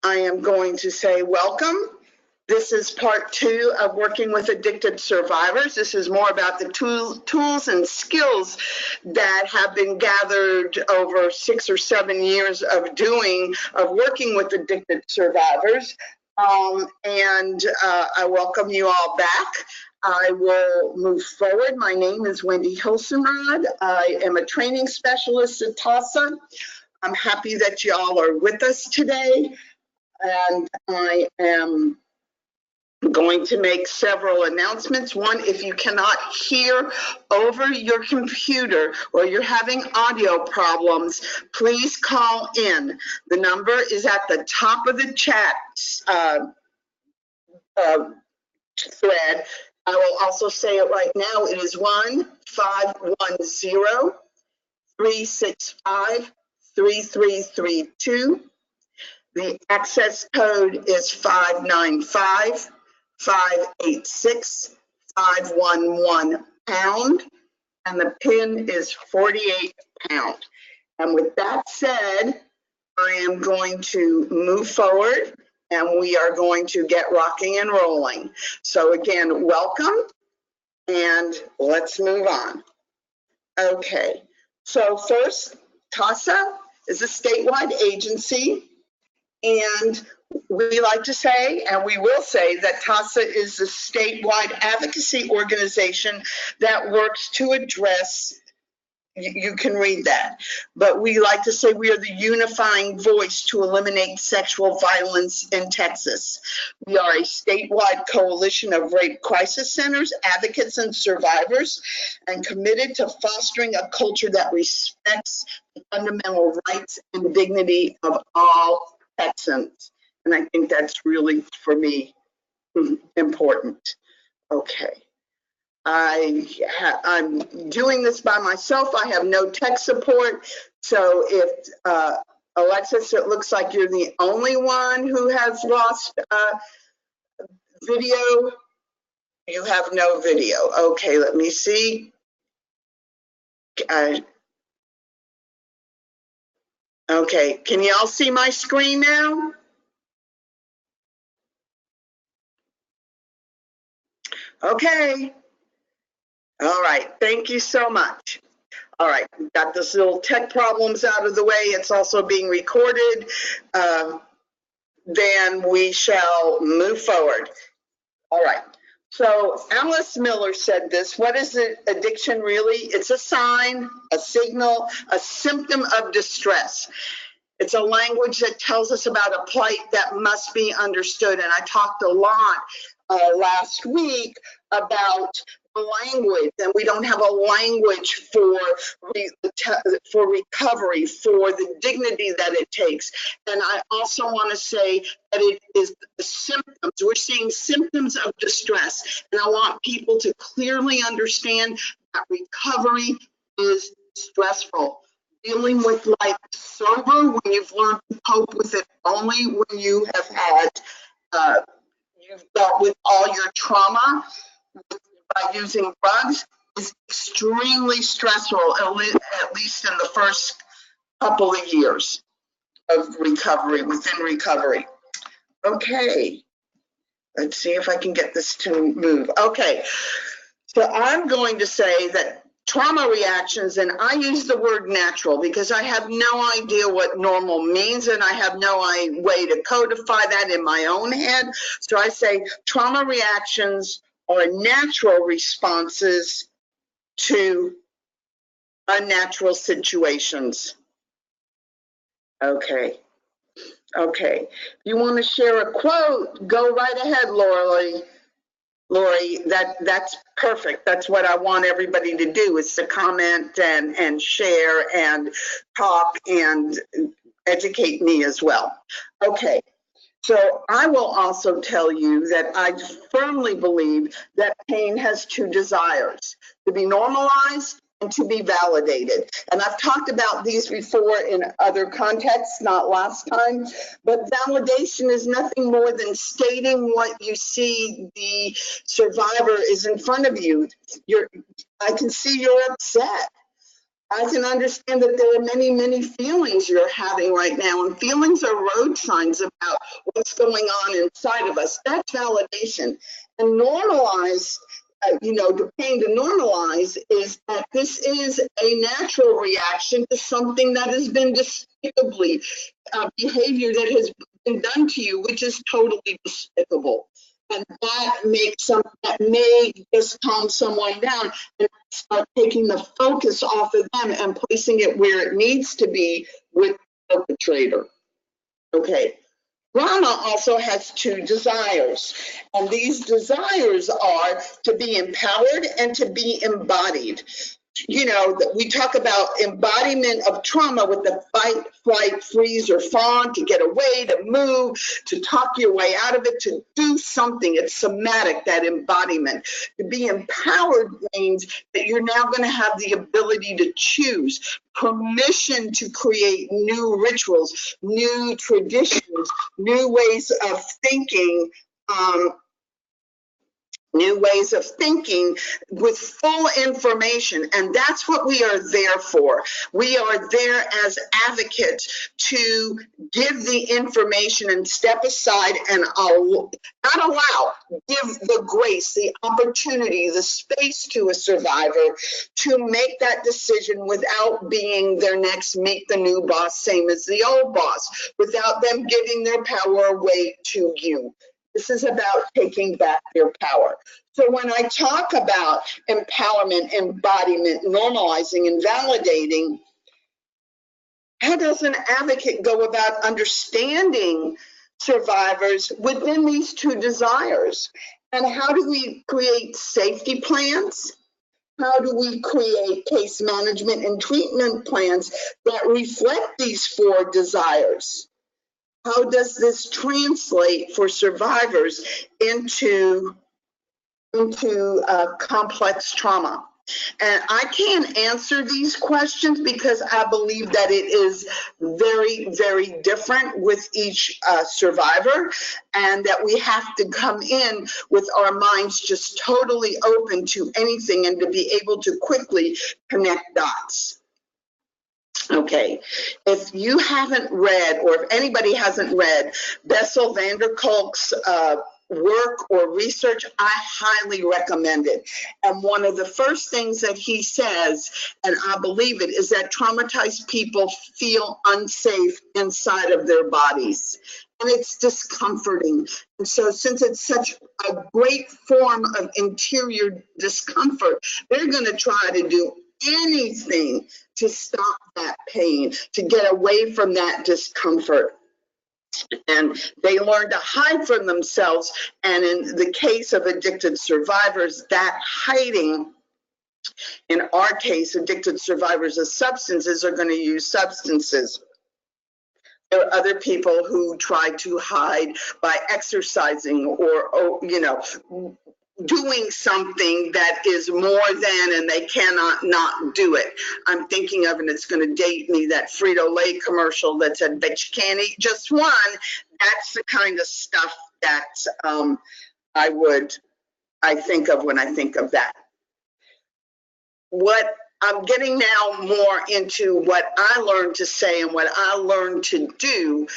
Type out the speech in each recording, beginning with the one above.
I am going to say welcome. This is part 2 of working with addicted survivors. This is more about the tools and skills that have been gathered over 6 or 7 years of working with addicted survivors. I welcome you all back. I will move forward. My name is Wendy Hilsenrod. I am a training specialist at TAASA. I'm happy that you all are with us today. And I am going to make several announcements. One, if you cannot hear over your computer or you're having audio problems, please call in. The number is at the top of the chat thread. I will also say it right now. It is 1-510-365-3332. The access code is 595-586-511#, and the PIN is 48#. And with that said, I am going to move forward and we are going to get rocking and rolling. So again, welcome, and let's move on. Okay, so first, TAASA is a statewide agency. And we like to say, and we will say, that TAASA is a statewide advocacy organization that works to address, you can read that, but we like to say we are the unifying voice to eliminate sexual violence in Texas. We are a statewide coalition of rape crisis centers, advocates, and survivors, and committed to fostering a culture that respects the fundamental rights and dignity of all Texans. And I think that's really, for me, important. Okay. I'm doing this by myself. I have no tech support. So if, Alexis, it looks like you're the only one who has lost video. You have no video. Okay, let me see. Okay, can you all see my screen now? Okay. All right, thank you so much. All right, we've got this little tech problems out of the way. It's also being recorded. Then we shall move forward. All right. So Alice Miller said this: what is addiction really? It's a sign, a signal, a symptom of distress. It's a language that tells us about a plight that must be understood. And I talked a lot last week about language, and we don't have a language for recovery, for the dignity that it takes. And I also want to say that it is the symptoms. We're seeing symptoms of distress, and I want people to clearly understand that recovery is stressful. Dealing with life sober, when you've learned to cope with it only when you have had, you've dealt with all your trauma by using drugs, is extremely stressful, at least in the first couple of years of recovery, within recovery. Okay, let's see if I can get this to move. Okay, so I'm going to say that trauma reactions, and I use the word natural because I have no idea what normal means, and I have no way to codify that in my own head. So I say trauma reactions are natural responses to unnatural situations. Okay. Okay. If you want to share a quote, go right ahead, Lori. That's perfect. That's what I want everybody to do, is to comment and share and talk and educate me as well. Okay. So I will also tell you that I firmly believe that pain has two desires: to be normalized and to be validated. And I've talked about these before in other contexts, not last time, but validation is nothing more than stating what you see the survivor is in front of you. I can see you're upset. I can understand that there are many, many feelings you're having right now, and feelings are road signs about what's going on inside of us. That's validation. And normalize, the pain to normalize is that this is a natural reaction to something that has been despicably behavior that has been done to you, which is totally despicable. And that may just calm someone down and start taking the focus off of them and placing it where it needs to be with the perpetrator. Okay. Trauma also has two desires, and these desires are to be empowered and to be embodied. We talk about embodiment of trauma with the fight, flight, freeze, or fawn, to get away, to move, to talk your way out of it, to do something. It's somatic, that embodiment. To be empowered means that you're now going to have the ability to choose, permission to create new rituals, new traditions, new ways of thinking, with full information. And that's what we are there for. We are there as advocates to give the information and step aside and give the grace, the opportunity, the space to a survivor to make that decision without being their next meet the new boss, same as the old boss, without them giving their power away to you. This is about taking back their power. So when I talk about empowerment, embodiment, normalizing, and validating, how does an advocate go about understanding survivors within these two desires? And how do we create safety plans? How do we create case management and treatment plans that reflect these four desires? How does this translate for survivors into complex trauma? And I can't answer these questions because I believe that it is very, very different with each survivor, and that we have to come in with our minds just totally open to anything and to be able to quickly connect dots. Okay, if you haven't read, or if anybody hasn't read Bessel van der Kolk's work or research, I highly recommend it. And one of the first things that he says, and I believe it, is that traumatized people feel unsafe inside of their bodies. And it's discomforting. And so since it's such a great form of interior discomfort, they're going to try to do anything to stop that pain, to get away from that discomfort. And they learn to hide from themselves. And in the case of addicted survivors, that hiding, in our case, addicted survivors of substances, are going to use substances. There are other people who try to hide by exercising or doing something that is more than, and they cannot not do it. I'm thinking of, and it's going to date me, that Frito-Lay commercial that said, "Bet you can't eat just one." That's the kind of stuff that I think of when I think of that. What I'm getting now more into what I learned to say and what I learned to do,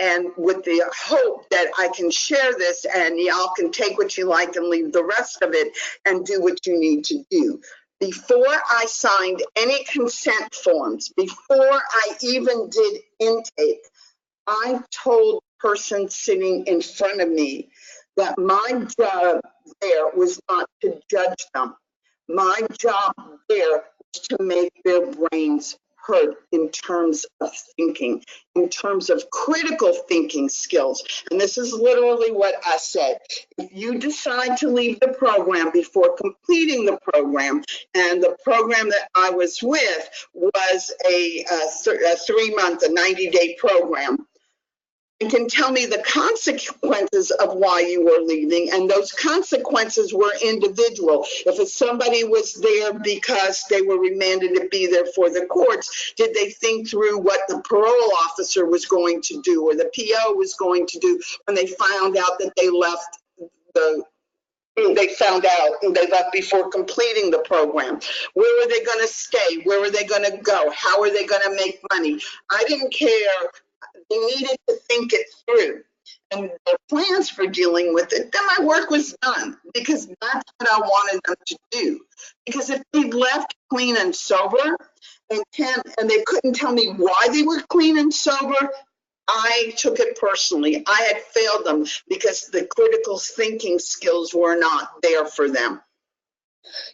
and with the hope that I can share this and y'all can take what you like and leave the rest of it and do what you need to do. Before I signed any consent forms, before I even did intake, I told the person sitting in front of me that my job there was not to judge them. My job there was to make their brains hurt in terms of thinking, in terms of critical thinking skills. And this is literally what I said. If you decide to leave the program before completing the program, and the program that I was with was a 3-month, a 90-day program, and can tell me the consequences of why you were leaving, and those consequences were individual. If somebody was there because they were remanded to be there for the courts, did they think through what the parole officer was going to do or the PO was going to do when they found out that they left the they found out and they left before completing the program. Where were they going to stay? Where were they going to go? How are they going to make money? I didn't care. They needed to think it through and their plans for dealing with it. Then my work was done because that's what I wanted them to do. Because if they left clean and sober and they couldn't tell me why they were clean and sober, I took it personally. I had failed them because the critical thinking skills were not there for them.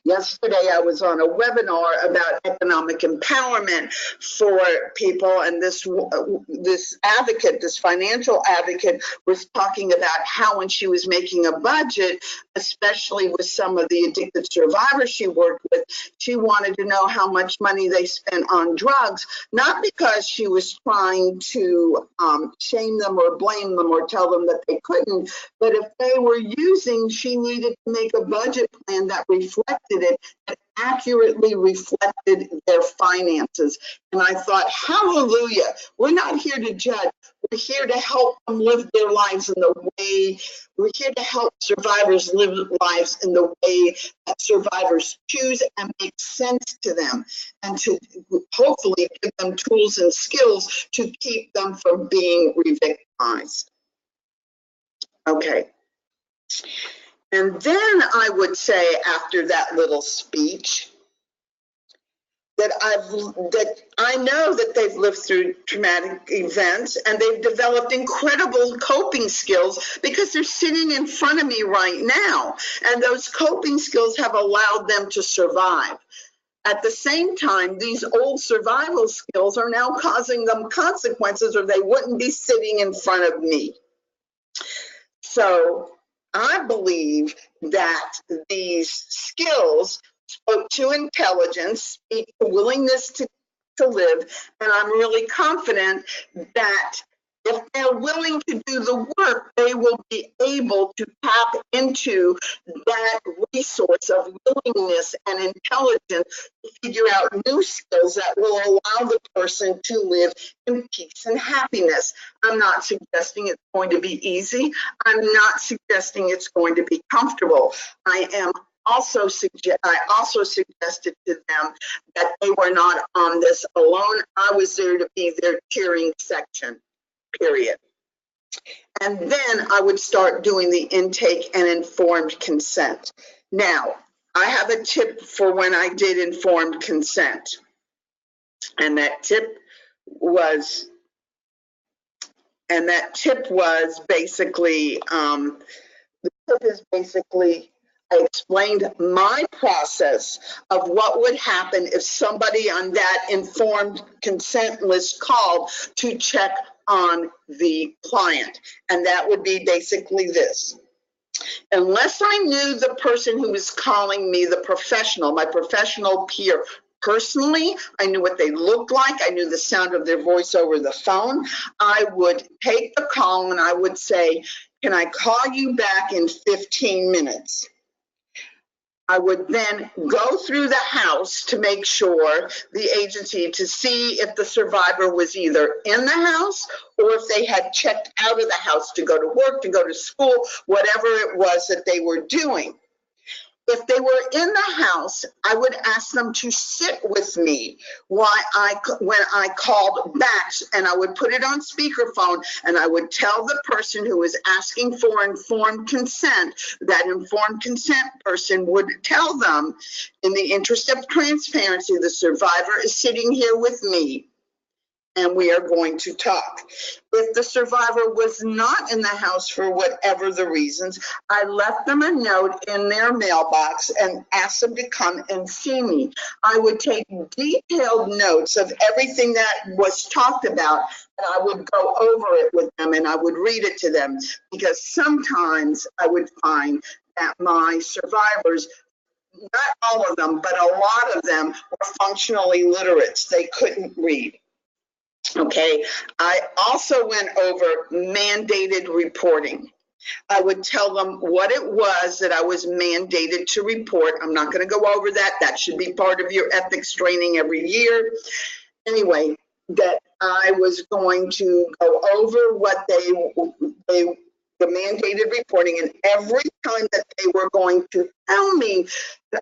Yesterday, I was on a webinar about economic empowerment for people, and this advocate, this financial advocate, was talking about how when she was making a budget, especially with some of the addicted survivors she worked with, she wanted to know how much money they spent on drugs, not because she was trying to shame them or blame them or tell them that they couldn't, but if they were using, she needed to make a budget plan that reflected it, that accurately reflected their finances. And I thought, hallelujah, we're not here to judge. We're here to help them live their lives in the way, we're here to help survivors live lives in the way that survivors choose and make sense to them, and to hopefully give them tools and skills to keep them from being re-victimized. Okay. And then I would say, after that little speech, that I know that they've lived through traumatic events and they've developed incredible coping skills because they're sitting in front of me right now. And those coping skills have allowed them to survive. At the same time, these old survival skills are now causing them consequences, or they wouldn't be sitting in front of me. So I believe that these skills spoke to intelligence, speak to willingness to live, and I'm really confident that if they're willing to do the work, they will be able to tap into that resource of willingness and intelligence to figure out new skills that will allow the person to live in peace and happiness. I'm not suggesting it's going to be easy. I'm not suggesting it's going to be comfortable. I also suggested to them that they were not on this alone. I was there to be their cheering section. Period. And then I would start doing the intake and informed consent. Now, I have a tip for when I did informed consent. And that tip was basically, the tip is basically, I explained my process of what would happen if somebody on that informed consent list called to check on the client. And that would be basically this. Unless I knew the person who was calling me, the professional, my professional peer, personally, I knew what they looked like, I knew the sound of their voice over the phone, I would take the call and I would say, can I call you back in 15 minutes? I would then go through the house to make sure, the agency, to see if the survivor was either in the house or if they had checked out of the house to go to work, to go to school, whatever it was that they were doing. If they were in the house, I would ask them to sit with me when I called back, and I would put it on speakerphone, and I would tell the person who was asking for informed consent, that informed consent person would tell them, in the interest of transparency, the survivor is sitting here with me, and we are going to talk. If the survivor was not in the house for whatever the reasons, I left them a note in their mailbox and asked them to come and see me. I would take detailed notes of everything that was talked about, and I would go over it with them and I would read it to them, because sometimes I would find that my survivors, not all of them, but a lot of them, were functionally literate. They couldn't read. Okay, I also went over mandated reporting. I would tell them what it was that I was mandated to report. I'm not going to go over that. That should be part of your ethics training every year. Anyway, that I was going to go over what they the mandated reporting, and every time that they were going to tell me,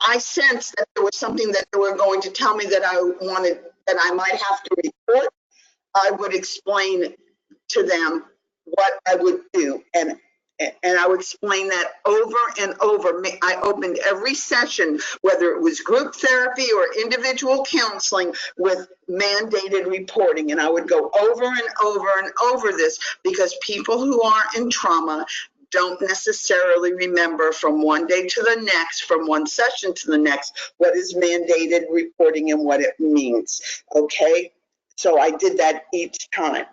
I sensed that there was something that they were going to tell me that that I might have to report. I would explain to them what I would do. And I would explain that over and over. I opened every session, whether it was group therapy or individual counseling, with mandated reporting. And I would go over and over and over this, because people who are in trauma don't necessarily remember from one day to the next, from one session to the next, what is mandated reporting and what it means. Okay? So I did that each time.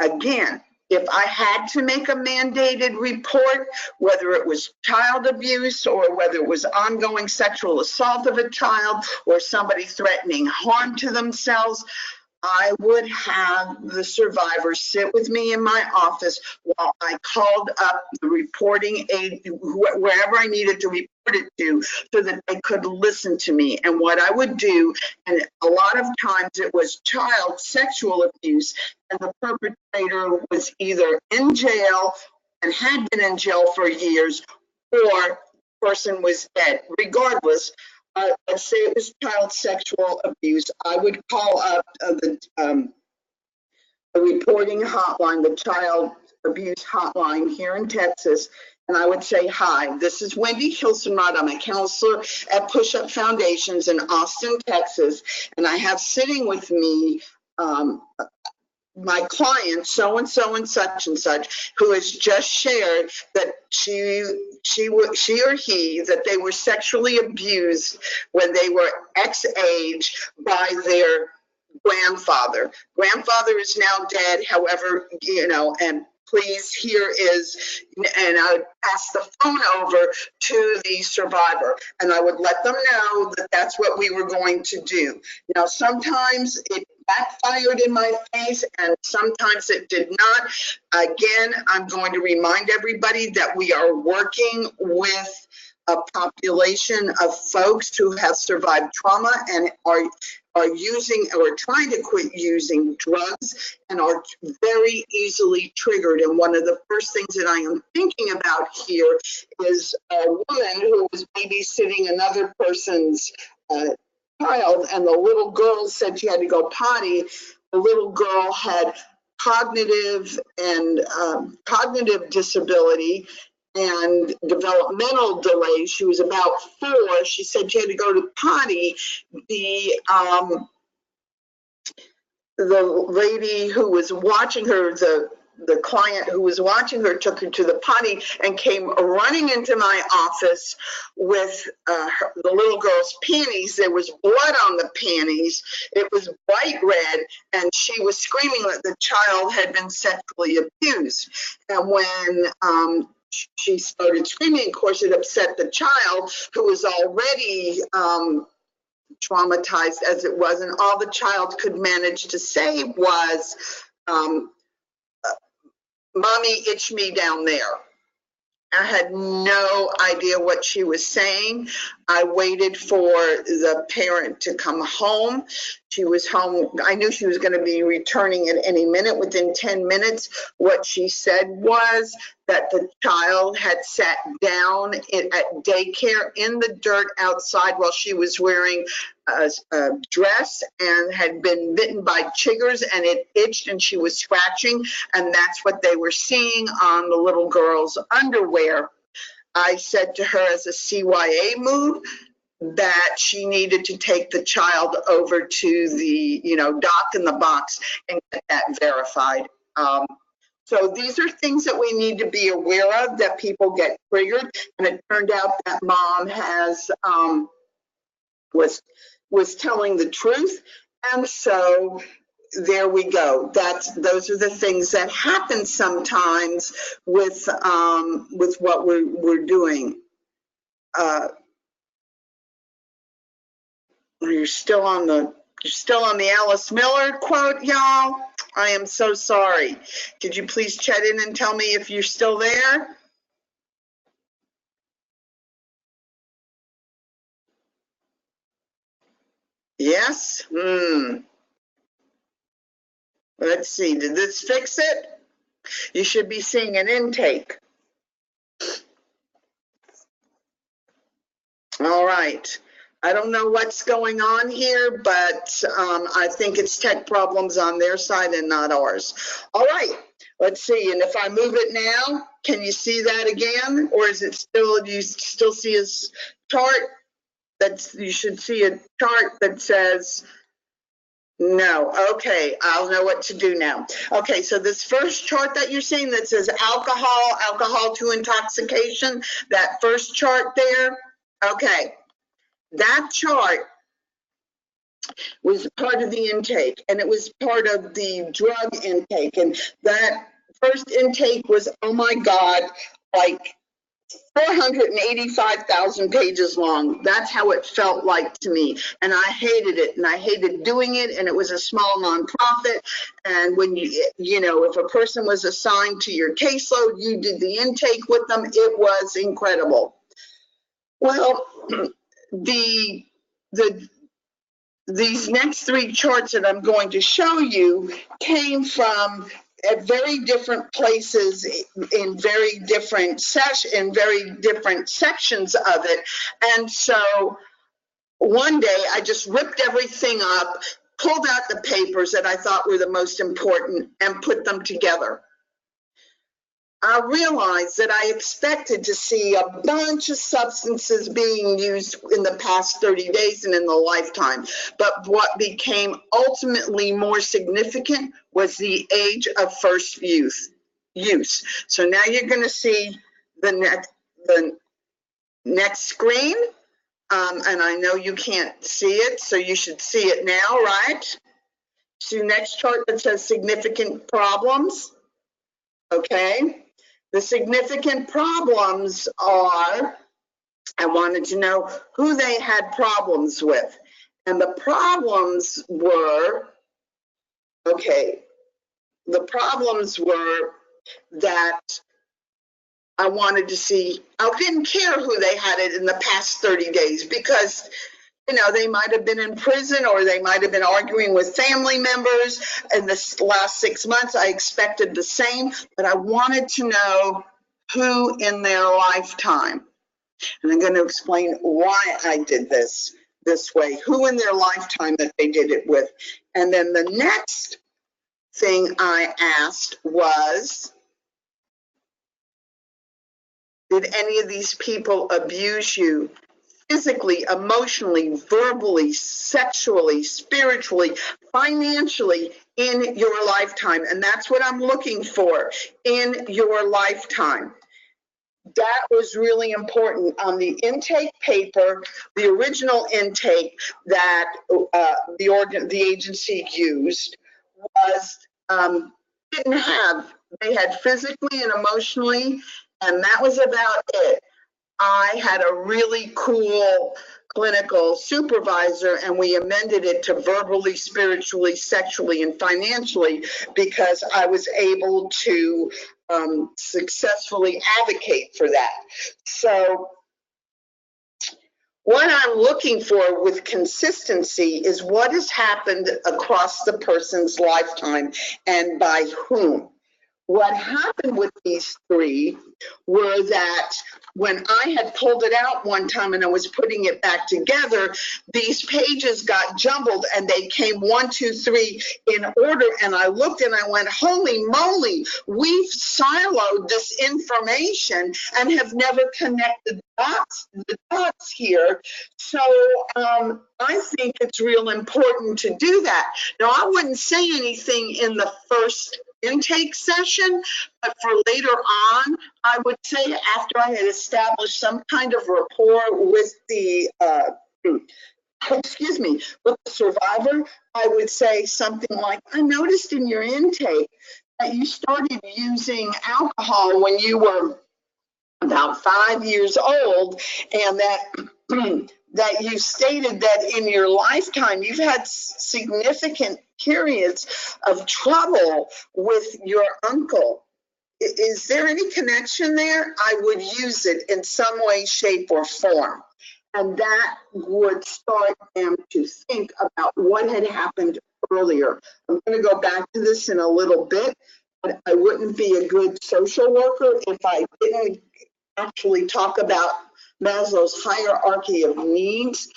Again, if I had to make a mandated report, whether it was child abuse or whether it was ongoing sexual assault of a child or somebody threatening harm to themselves, I would have the survivor sit with me in my office while I called up the reporting aid, wherever I needed to report it to, so that they could listen to me. And what I would do, and a lot of times it was child sexual abuse, and the perpetrator was either in jail and had been in jail for years, or person was dead. Regardless, let's say it was child sexual abuse, I would call up the reporting hotline, the child abuse hotline here in Texas, and I would say, hi, this is Wendy Hilsenrod. I'm a counselor at Push Up Foundations in Austin, Texas, and I have sitting with me my client, so-and-so and such, who has just shared that she or he, that they were sexually abused when they were X age by their grandfather. Grandfather is now dead, however, and please, here is, and I would pass the phone over to the survivor, and I would let them know that that's what we were going to do. Now, sometimes it backfired in my face, and sometimes it did not. Again, I'm going to remind everybody that we are working with a population of folks who have survived trauma and are using or trying to quit using drugs and are very easily triggered. And one of the first things that I am thinking about here is a woman who was babysitting another person's child, and the little girl said she had to go potty. The little girl had cognitive disability and developmental delays. She was about 4. She said she had to go to potty. The lady who was watching her, the client who was watching her, took her to the potty and came running into my office with the little girl's panties. There was blood on the panties. It was bright red, and she was screaming that the child had been sexually abused. And when she started screaming, of course, it upset the child, who was already traumatized as it was, and all the child could manage to say was, mommy, itch me down there. I had no idea what she was saying. I waited for the parent to come home. She was home. I knew she was going to be returning at any minute. Within 10 minutes, what she said was that the child had sat down at daycare in the dirt outside while she was wearing a dress and had been bitten by chiggers, and it itched and she was scratching, and that's what they were seeing on the little girl's underwear. I said to her, as a CYA move, that she needed to take the child over to the doc in the box and get that verified. So these are things that we need to be aware of, that people get triggered. And it turned out that mom has was telling the truth, and so there we go. Those are the things that happen sometimes with what we're doing. You're still on the Alice Miller quote, y'all. I am so sorry. Could you please chat in and tell me if you're still there? Yes? Let's see. Did this fix it? You should be seeing an intake. All right. I don't know what's going on here, but I think it's tech problems on their side and not ours. All right, let's see. And if I move it now, can you see that again? Or is it still, do you still see a chart? You should see a chart that says no. Okay, I'll know what to do now. Okay, so this first chart that you're seeing that says alcohol to intoxication, that first chart there, okay. That chart was part of the intake, and it was part of the drug intake. And that first intake was, oh my God, like 485,000 pages long. That's how it felt like to me. And I hated it, and I hated doing it. And it was a small nonprofit. And when you know, if a person was assigned to your caseload, you did the intake with them. It was incredible. Well, these next three charts that I'm going to show you came from at very different places in very different sections of it. And so one day I just ripped everything up, pulled out the papers that I thought were the most important and put them together. I realized that I expected to see a bunch of substances being used in the past 30 days and in the lifetime. But what became ultimately more significant was the age of first use. So now you're going to see the next screen. And I know you can't see it, so you should see it now, right? See the next chart that says significant problems. Okay. The significant problems are, I wanted to know who they had problems with. And the problems were, okay, the problems were that I wanted to see, I didn't care who they had it in the past 30 days because, you know, they might have been in prison or they might have been arguing with family members. In the last 6 months, I expected the same, but I wanted to know who in their lifetime. And I'm going to explain why I did this way, who in their lifetime that they did it with. And then the next thing I asked was, did any of these people abuse you? Physically, emotionally, verbally, sexually, spiritually, financially in your lifetime. And that's what I'm looking for in your lifetime. That was really important. On the intake paper, the original intake that the agency used was, didn't have, they had physically and emotionally, and that was about it. I had a really cool clinical supervisor, and we amended it to verbally, spiritually, sexually, and financially because I was able to successfully advocate for that. So what I'm looking for with consistency is what has happened across the person's lifetime and by whom. What happened with these three were that when I had pulled it out one time and I was putting it back together, these pages got jumbled and they came 1, 2, 3 in order. And I looked and I went, holy moly, we've siloed this information and have never connected the dots here. So I think it's real important to do that. Now, I wouldn't say anything in the first intake session, but for later on, I would say after I had established some kind of rapport with the, with the survivor, I would say something like, I noticed in your intake that you started using alcohol when you were about 5 years old, and that that you stated that in your lifetime you've had significant periods of trouble with your uncle. Is there any connection there? I would use it in some way, shape, or form. And that would start them to think about what had happened earlier. I'm going to go back to this in a little bit. I wouldn't be a good social worker if I didn't actually talk about Maslow's hierarchy of needs.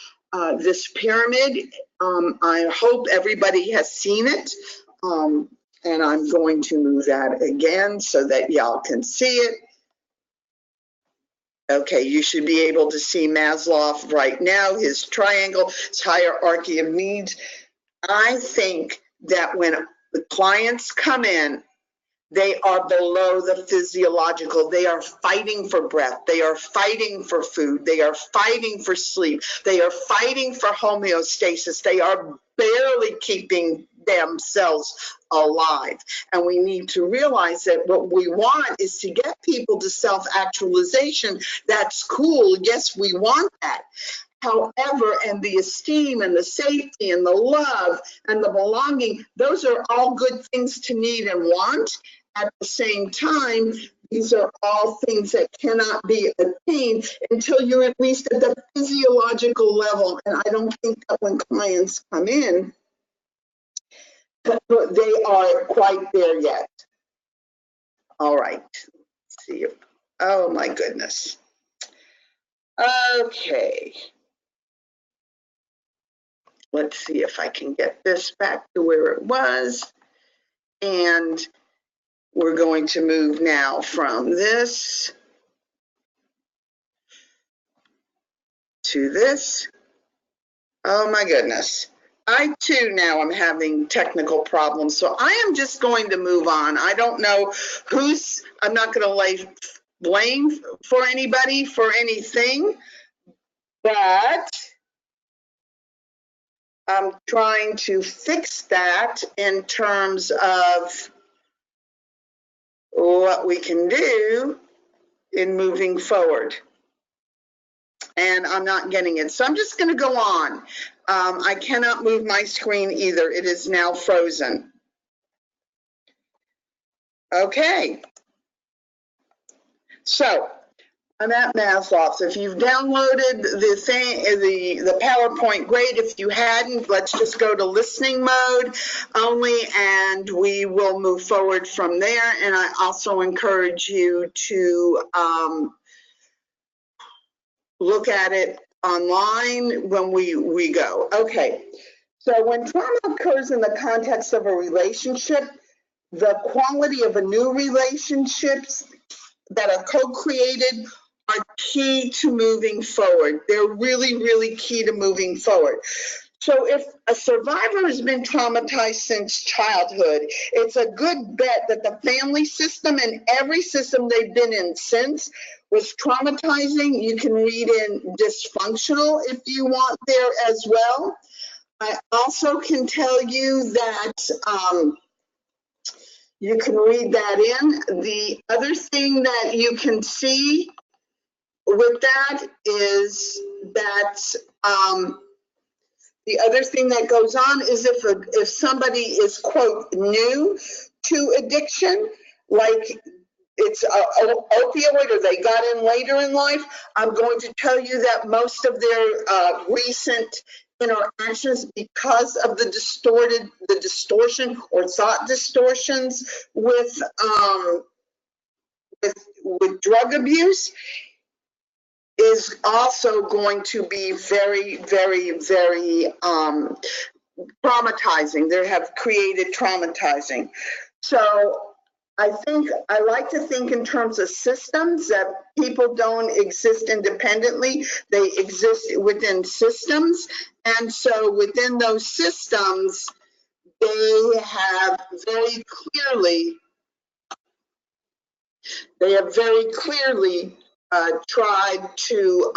This pyramid, I hope everybody has seen it. And I'm going to move that again so that y'all can see it. Okay, you should be able to see Maslow right now, his triangle, his hierarchy of needs. I think that when the clients come in, they are below the physiological. They are fighting for breath. They are fighting for food. They are fighting for sleep. They are fighting for homeostasis. They are barely keeping themselves alive. And we need to realize that what we want is to get people to self-actualization. That's cool. Yes, we want that. However, and the esteem and the safety and the love and the belonging, those are all good things to need and want. At the same time, these are all things that cannot be attained until you're at least at the physiological level. And I don't think that when clients come in, they are quite there yet. All right, let's see. Oh my goodness. Okay. Let's see if I can get this back to where it was. And we're going to move now from this to this. Oh my goodness. I too now am having technical problems. So I am just going to move on. I don't know I'm not going to lay blame for anybody for anything, but I'm trying to fix that in terms of what we can do in moving forward. And I'm not getting it. So I'm just going to go on. I cannot move my screen either. It is now frozen. Okay. So I'm at Maslow's. If you've downloaded the PowerPoint, great. If you hadn't, let's just go to listening mode only, and we will move forward from there. And I also encourage you to look at it online when we go. Okay, so when trauma occurs in the context of a relationship, the quality of a new relationships that are co-created are key to moving forward. They're really, really key to moving forward. So if a survivor has been traumatized since childhood, it's a good bet that the family system and every system they've been in since was traumatizing. You can read in dysfunctional if you want there as well. I also can tell you that you can read that in. The other thing that you can see with that is that the other thing that goes on is if somebody is, quote, new to addiction, like it's an opioid or they got in later in life, I'm going to tell you that most of their recent interactions, because of the distortion or thought distortions with drug abuse, is also going to be very, very, very traumatizing. They have created traumatizing. So I like to think in terms of systems, that people don't exist independently. They exist within systems. And so within those systems, they have very clearly tried to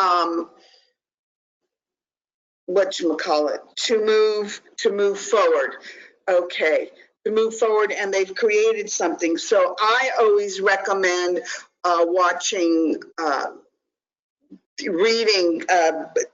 to move forward. Okay, to move forward, and they've created something. So I always recommend reading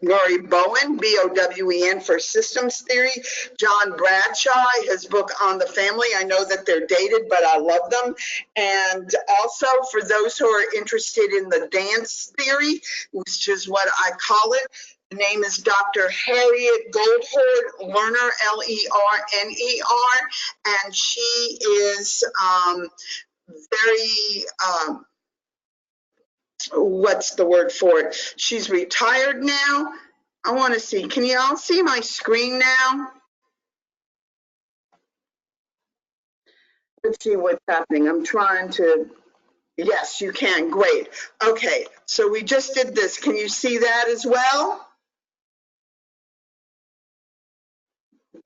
Murray Bowen, B-O-W-E-N, for systems theory. John Bradshaw, his book On the Family. I know that they're dated, but I love them. And also for those who are interested in the dance theory, which is what I call it, The name is Dr. Harriet Goldhort Lerner, Lerner, and she is very, what's the word for it? She's retired now. I want to see, can you all see my screen now? Let's see what's happening. I'm trying to, yes, you can, great. Okay, so we just did this. Can you see that as well?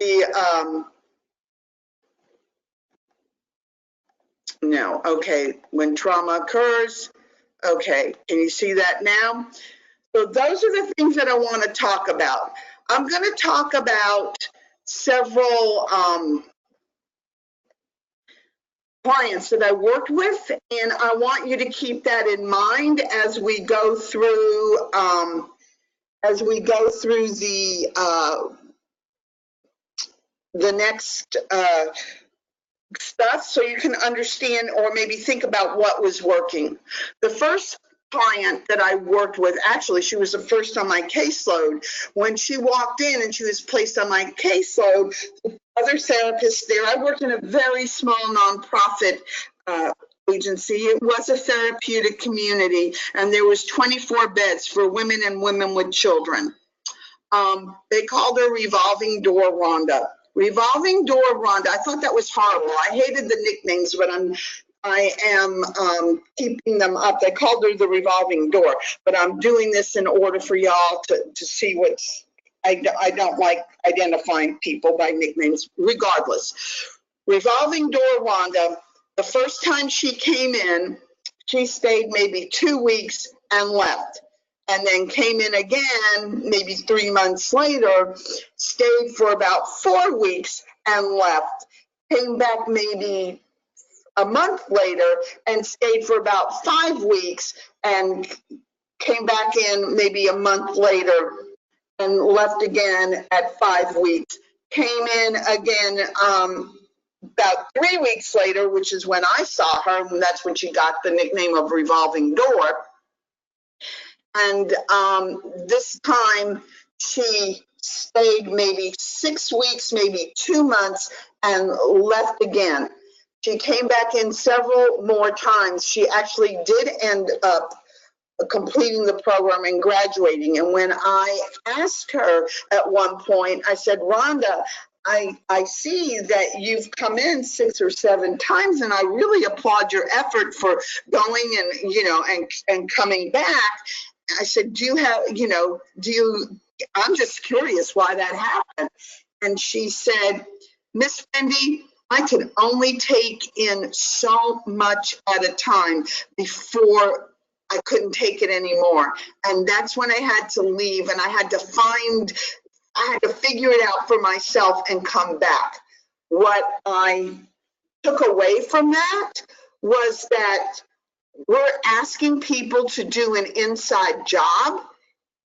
The, no, okay, when trauma occurs, okay, can you see that now? So those are the things that I want to talk about. I'm going to talk about several clients that I worked with, and I want you to keep that in mind as we go through the next stuff, so you can understand or maybe think about what was working. The first client that I worked with, actually, she was the first on my caseload. When she walked in and she was placed on my caseload, other therapists there, I worked in a very small nonprofit agency. It was a therapeutic community, and there was 24 beds for women and women with children. They called her Revolving Door Rhonda. Revolving Door Rhonda. I thought that was horrible. I hated the nicknames, but I am keeping them up. They called her the Revolving Door, but I'm doing this in order for y'all to see what's. I don't like identifying people by nicknames, regardless. Revolving Door Rhonda. The first time she came in, she stayed maybe 2 weeks and left. And then came in again, maybe 3 months later, stayed for about 4 weeks and left. Came back maybe a month later and stayed for about 5 weeks and came back in maybe a month later and left again at 5 weeks. Came in again about 3 weeks later, which is when I saw her, and that's when she got the nickname of Revolving Door. And this time she stayed maybe 6 weeks, maybe 2 months, and left again. She came back in several more times. She actually did end up completing the program and graduating. And when I asked her at one point, I said, Rhonda, I see that you've come in 6 or 7 times, and I really applaud your effort for going and coming back. I said, I'm just curious why that happened. And she said, Miss Wendy, I could only take in so much at a time before I couldn't take it anymore. And that's when I had to leave, and I had to figure it out for myself and come back. What I took away from that was that we're asking people to do an inside job,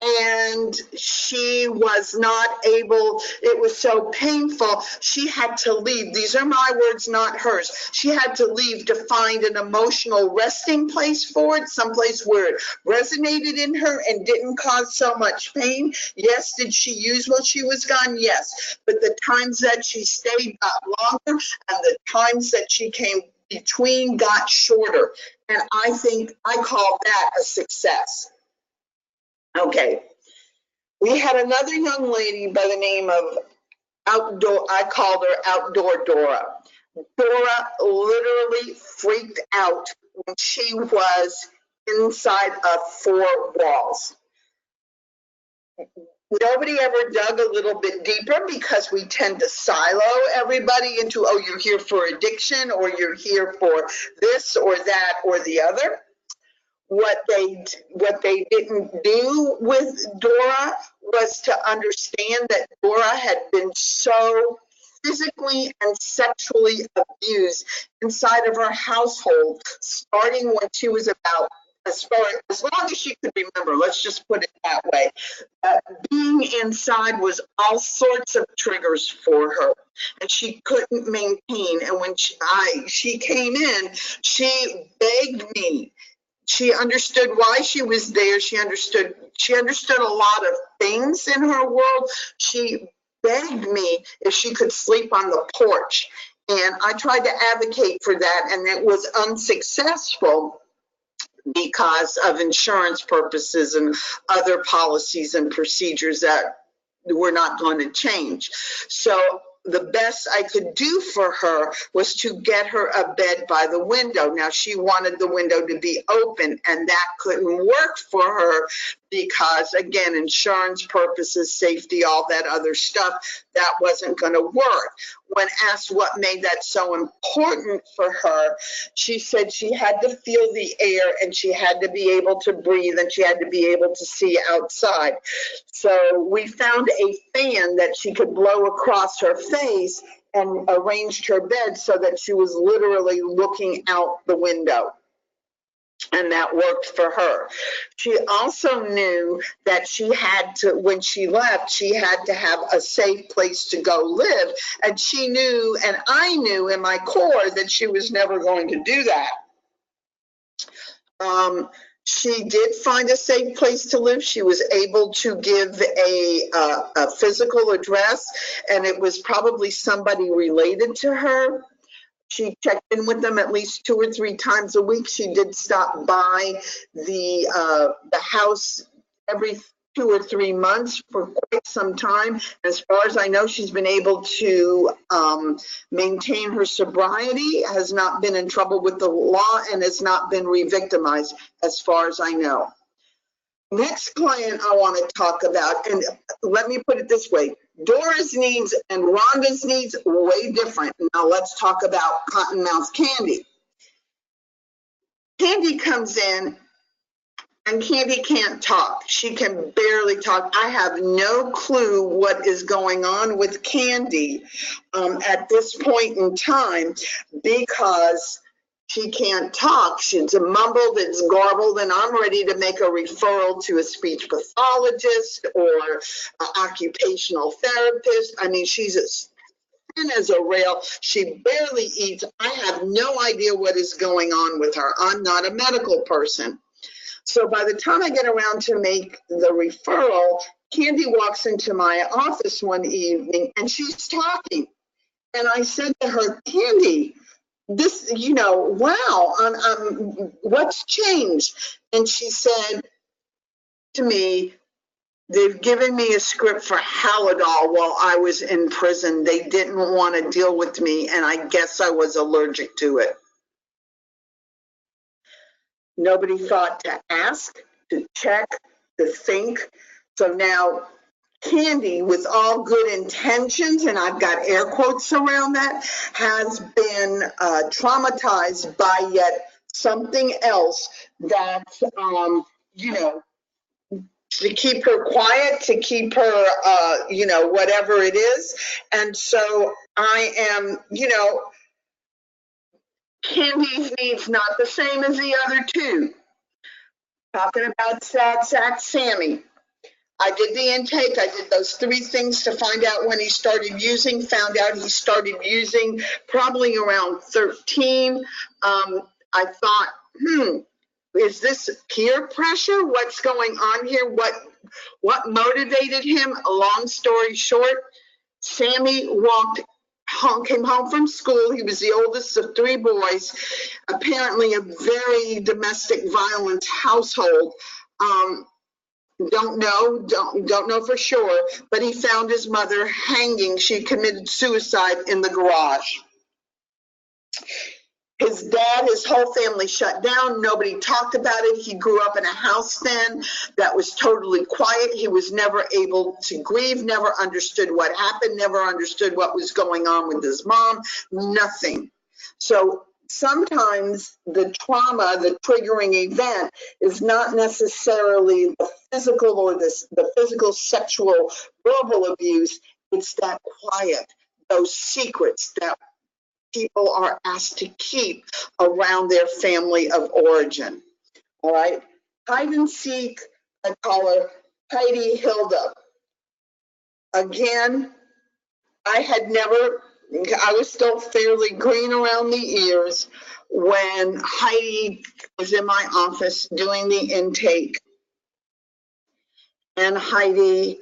and she was not able. It was so painful. She had to leave. These are my words, not hers. She had to leave to find an emotional resting place for it, someplace where it resonated in her and didn't cause so much pain. Yes, did she use while she was gone? Yes. But the times that she stayed got longer, and the times that she came between got shorter. And I think I call that a success. Okay. We had another young lady by the name of Outdoor, I called her Outdoor Dora. Dora literally freaked out when she was inside of 4 walls. Nobody ever dug a little bit deeper because we tend to silo everybody into, oh, you're here for addiction, or you're here for this or that or the other. What they didn't do with Dora was to understand that Dora had been so physically and sexually abused inside of her household, starting when she was about, as long as she could remember, let's just put it that way. Being inside was all sorts of triggers for her, and she couldn't maintain. And when she came in, she begged me, she understood why she was there. She understood a lot of things in her world. She begged me if she could sleep on the porch. And I tried to advocate for that, and it was unsuccessful because of insurance purposes and other policies and procedures that were not going to change. So the best I could do for her was to get her a bed by the window. Now, she wanted the window to be open, and that couldn't work for her because, again, insurance purposes, safety, all that other stuff, that wasn't going to work. When asked what made that so important for her, she said she had to feel the air, and she had to be able to breathe, and she had to be able to see outside. So we found a fan that she could blow across her face and arranged her bed so that she was literally looking out the window. And that worked for her. She also knew that she had to, when she left, she had to have a safe place to go live. And she knew, and I knew in my core, that she was never going to do that. She did find a safe place to live. She was able to give a physical address, and it was probably somebody related to her. She checked in with them at least 2 or 3 times a week. She did stop by the house every 2 or 3 months for quite some time. As far as I know, she's been able to maintain her sobriety, has not been in trouble with the law, and has not been re-victimized, as far as I know. Next client I want to talk about, and let me put it this way, Dora's needs and Rhonda's needs are way different. Now let's talk about Cottonmouth Candy. Candy comes in, and Candy can't talk. She can barely talk. I have no clue what is going on with Candy at this point in time, because she can't talk. She's mumbled, it's garbled, and I'm ready to make a referral to a speech pathologist or an occupational therapist. I mean, she's as thin as a rail. She barely eats. I have no idea what is going on with her. I'm not a medical person. So by the time I get around to make the referral, Candy walks into my office one evening and she's talking. And I said to her, Candy, this, wow, what's changed? And she said to me, they've given me a script for Halidol while I was in prison. They didn't want to deal with me, and I guess I was allergic to it. Nobody thought to ask, to check, to think. So now Candy, with all good intentions, and I've got air quotes around that, has been traumatized by yet something else that, to keep her quiet, to keep her, whatever it is. And so I am, Candy's needs not the same as the other two. Talking about Sad Sack Sammy. I did the intake. I did those 3 things to find out when he started using. Found out he started using probably around 13. I thought, is this peer pressure? What's going on here? What motivated him? A long story short, Sammy came home from school. He was the oldest of 3 boys, apparently a very domestic violence household. Don't know for sure, but he found his mother hanging. She committed suicide in the garage. His dad, his whole family shut down. Nobody talked about it. He grew up in a house then that was totally quiet. He was never able to grieve, never understood what happened, never understood what was going on with his mom, nothing. So sometimes the trauma, the triggering event, is not necessarily the physical or the physical, sexual, verbal abuse. It's that quiet, those secrets that people are asked to keep around their family of origin. All right. Hide and seek, I call her Heidi Hilda. Again, I was still fairly green around the ears when Heidi was in my office doing the intake, and Heidi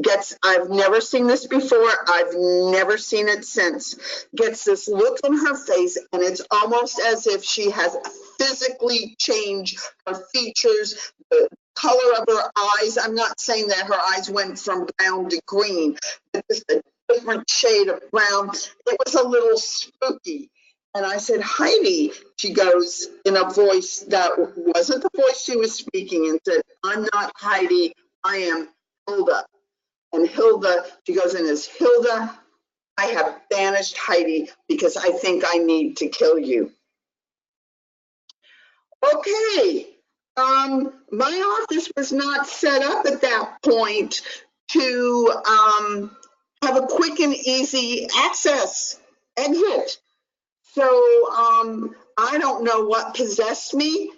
gets, I've never seen this before, I've never seen it since, gets this look in her face, and it's almost as if she has physically changed her features, the color of her eyes. I'm not saying that her eyes went from brown to green, but just a different shade of brown. It was a little spooky. And I said, Heidi, she goes in a voice that wasn't the voice she was speaking, and said, I'm not Heidi, I am Hilda. And Hilda, she goes in as Hilda, I have banished Heidi because I think I need to kill you. Okay, my office was not set up at that point to have a quick and easy access exit. So I don't know what possessed me.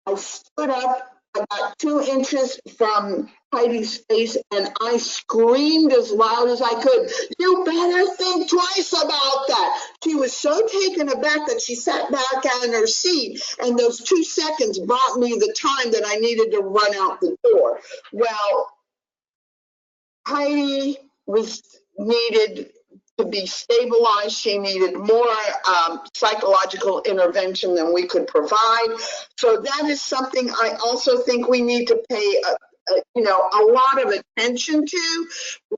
I stood up about 2 inches from Heidi's face, and I screamed as loud as I could, you better think twice about that. She was so taken aback that she sat back in her seat, and those 2 seconds brought me the time that I needed to run out the door. Well, Heidi was needed to be stabilized. She needed more psychological intervention than we could provide. So that is something I also think we need to pay a lot of attention to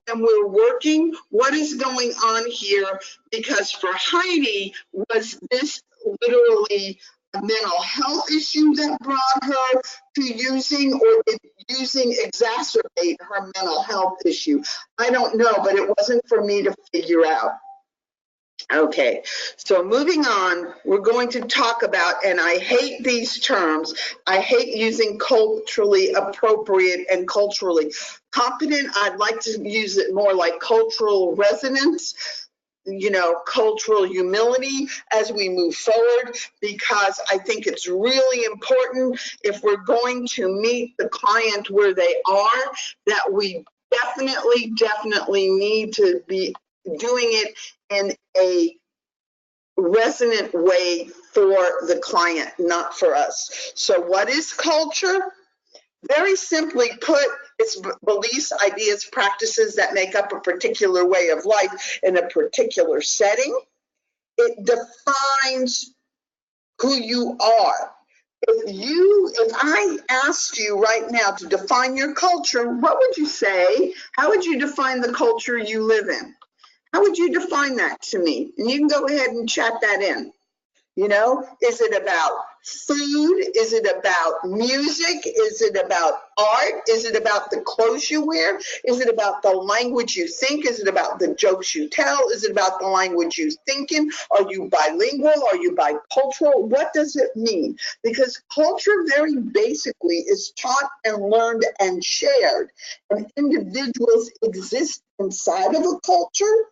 when we're working. What is going on here? Because for Heidi, was this literally a mental health issue that brought her to using, or did using exacerbate her mental health issue? I don't know, but it wasn't for me to figure out. Okay, so moving on, we're going to talk about, and I hate these terms, I hate using culturally appropriate and culturally competent. I'd like to use it more like cultural resonance, cultural humility as we move forward, because I think it's really important, if we're going to meet the client where they are, that we definitely need to be doing it in a resonant way for the client, not for us. So what is culture? Very simply put, it's beliefs, ideas, practices that make up a particular way of life in a particular setting. It defines who you are. If I asked you right now to define your culture, what would you say? How would you define the culture you live in? How would you define that to me? And you can go ahead and chat that in. Is it about food? Is it about music? Is it about art? Is it about the clothes you wear? Is it about the language you think? Is it about the jokes you tell? Is it about the language you think in? Are you bilingual? Are you bicultural? What does it mean? Because culture very basically is taught and learned and shared. And individuals exist inside of a culture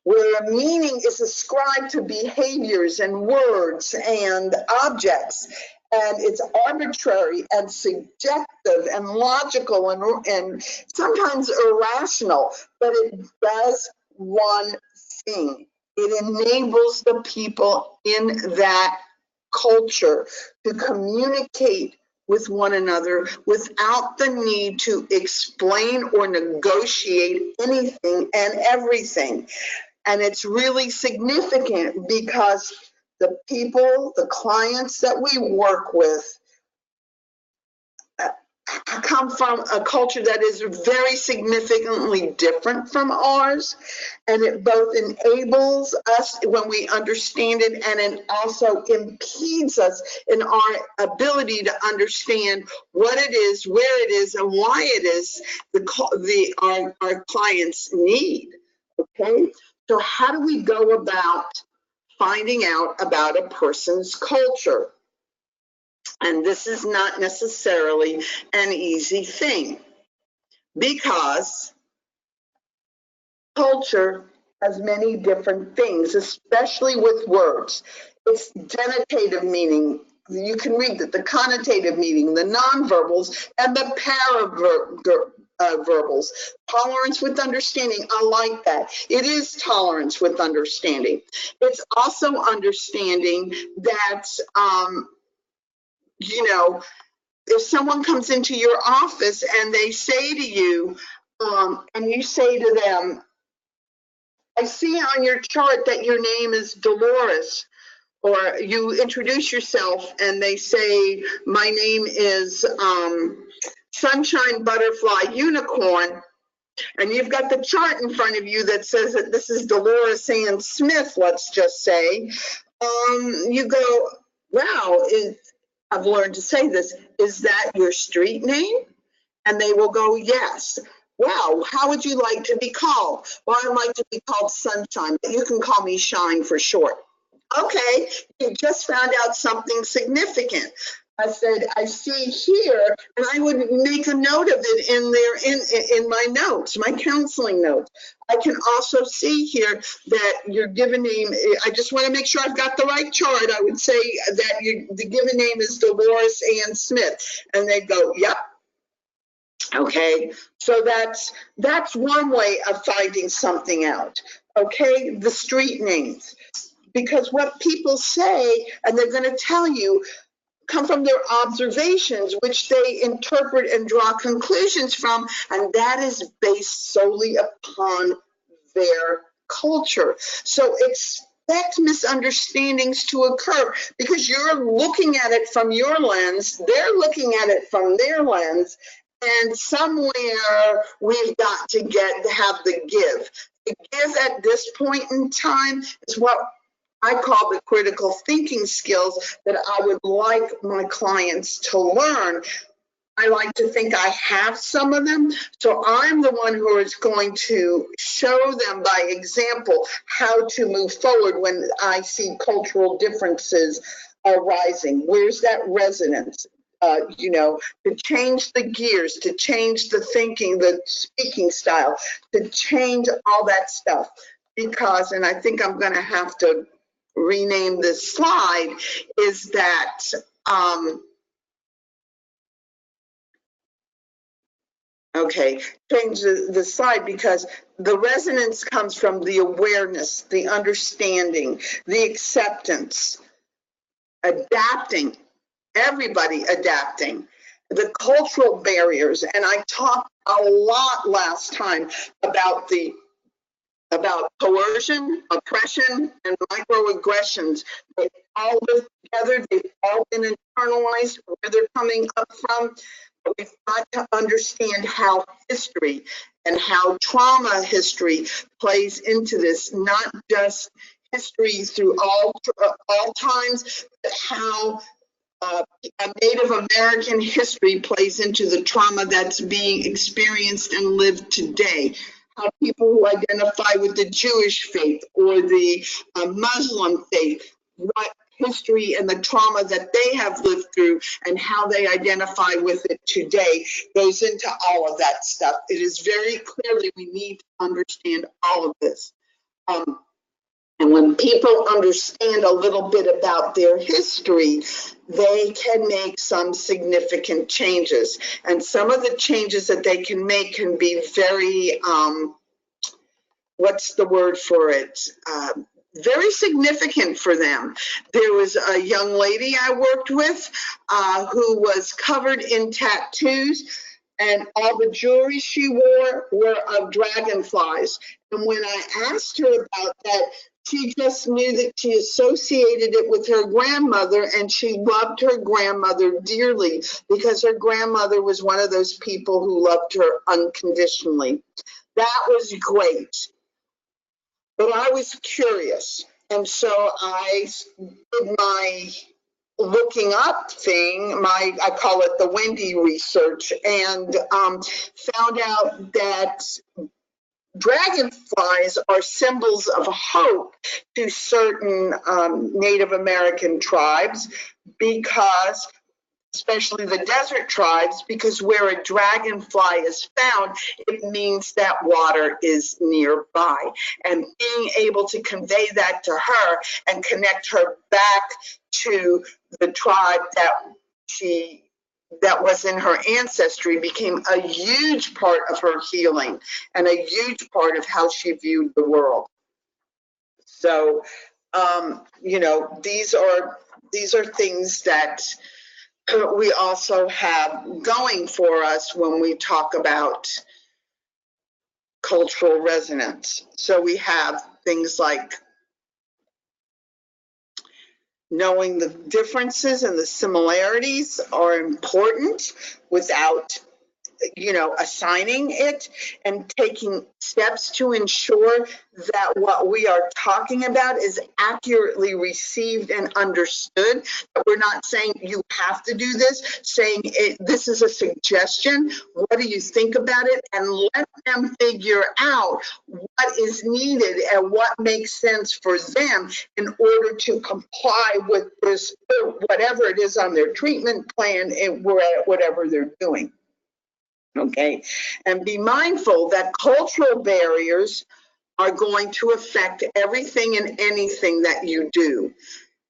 where meaning is ascribed to behaviors and words and objects, and it's arbitrary and subjective and logical and sometimes irrational, but it does one thing. It enables the people in that culture to communicate with one another without the need to explain or negotiate anything and everything. And it's really significant because the people, the clients that we work with come from a culture that is very significantly different from ours, and it both enables us when we understand it, and it also impedes us in our ability to understand what it is, where it is, and why it is our clients need. Okay, so how do we go about finding out about a person's culture? And this is not necessarily an easy thing, because culture has many different things, especially with words. It's denotative meaning. You can read that, the connotative meaning, the nonverbals, and the verbals. Tolerance with understanding. I like that. It is tolerance with understanding. It's also understanding that, you know, if someone comes into your office and they say to you, and you say to them, I see on your chart that your name is Dolores, or you introduce yourself and they say, my name is Sunshine Butterfly Unicorn, and you've got the chart in front of you that says that this is Dolores Ann Smith, let's just say, you go, wow, I've learned to say this, is that your street name? And they will go, yes. Wow, how would you like to be called? Well, I'd like to be called Sunshine, but you can call me Shine for short. Okay, you just found out something significant. I said, I see here, and I would make a note of it in there in my notes, my counseling notes. I can also see here that your given name, I just want to make sure I've got the right chart. I would say that the given name is Dolores Ann Smith. And they'd go, yep. Okay, so that's one way of finding something out. Okay, the street names. Because what people say, and they're going to tell you, come from their observations, which they interpret and draw conclusions from, and that is based solely upon their culture. So expect misunderstandings to occur because you're looking at it from your lens, they're looking at it from their lens, and somewhere we've got to have the give. The give at this point in time is what I call the critical thinking skills that I would like my clients to learn. I like to think I have some of them, so I'm the one who is going to show them by example how to move forward when I see cultural differences arising. Where's that resonance? You know, to change the gears, to change the thinking, the speaking style, to change all that stuff. Because, and I think I'm going to have to rename this slide, is that okay, change the slide, because the resonance comes from the awareness, the understanding, the acceptance, adapting, everybody adapting, the cultural barriers. And I talked a lot last time about coercion, oppression, and microaggressions. They all live together. They've all been internalized, where they're coming up from. But we've got to understand how history and how trauma history plays into this, not just history through all times, but how Native American history plays into the trauma that's being experienced and lived today. How people who identify with the Jewish faith or the Muslim faith, what history and the trauma that they have lived through and how they identify with it today goes into all of that stuff. It is very clearly we need to understand all of this. And when people understand a little bit about their history, they can make some significant changes. And some of the changes that they can make can be very, what's the word for it? Very significant for them. There was a young lady I worked with who was covered in tattoos, and all the jewelry she wore were of dragonflies. And when I asked her about that, she just knew that she associated it with her grandmother, and she loved her grandmother dearly because her grandmother was one of those people who loved her unconditionally. That was great. But I was curious, and so I did my looking up thing, I call it the Wendy research, and found out that dragonflies are symbols of hope to certain Native American tribes, because especially the desert tribes, because where a dragonfly is found, it means that water is nearby. And being able to convey that to her and connect her back to the tribe that she that was in her ancestry became a huge part of her healing and a huge part of how she viewed the world. So, you know, these are things that we also have going for us when we talk about cultural resonance. So we have things like knowing the differences and the similarities are important without, you know, assigning it, and taking steps to ensure that what we are talking about is accurately received and understood. But we're not saying you have to do this, saying this is a suggestion. What do you think about it? And let them figure out what is needed and what makes sense for them in order to comply with this, whatever it is on their treatment plan and whatever they're doing. Okay, and be mindful that cultural barriers are going to affect everything and anything that you do.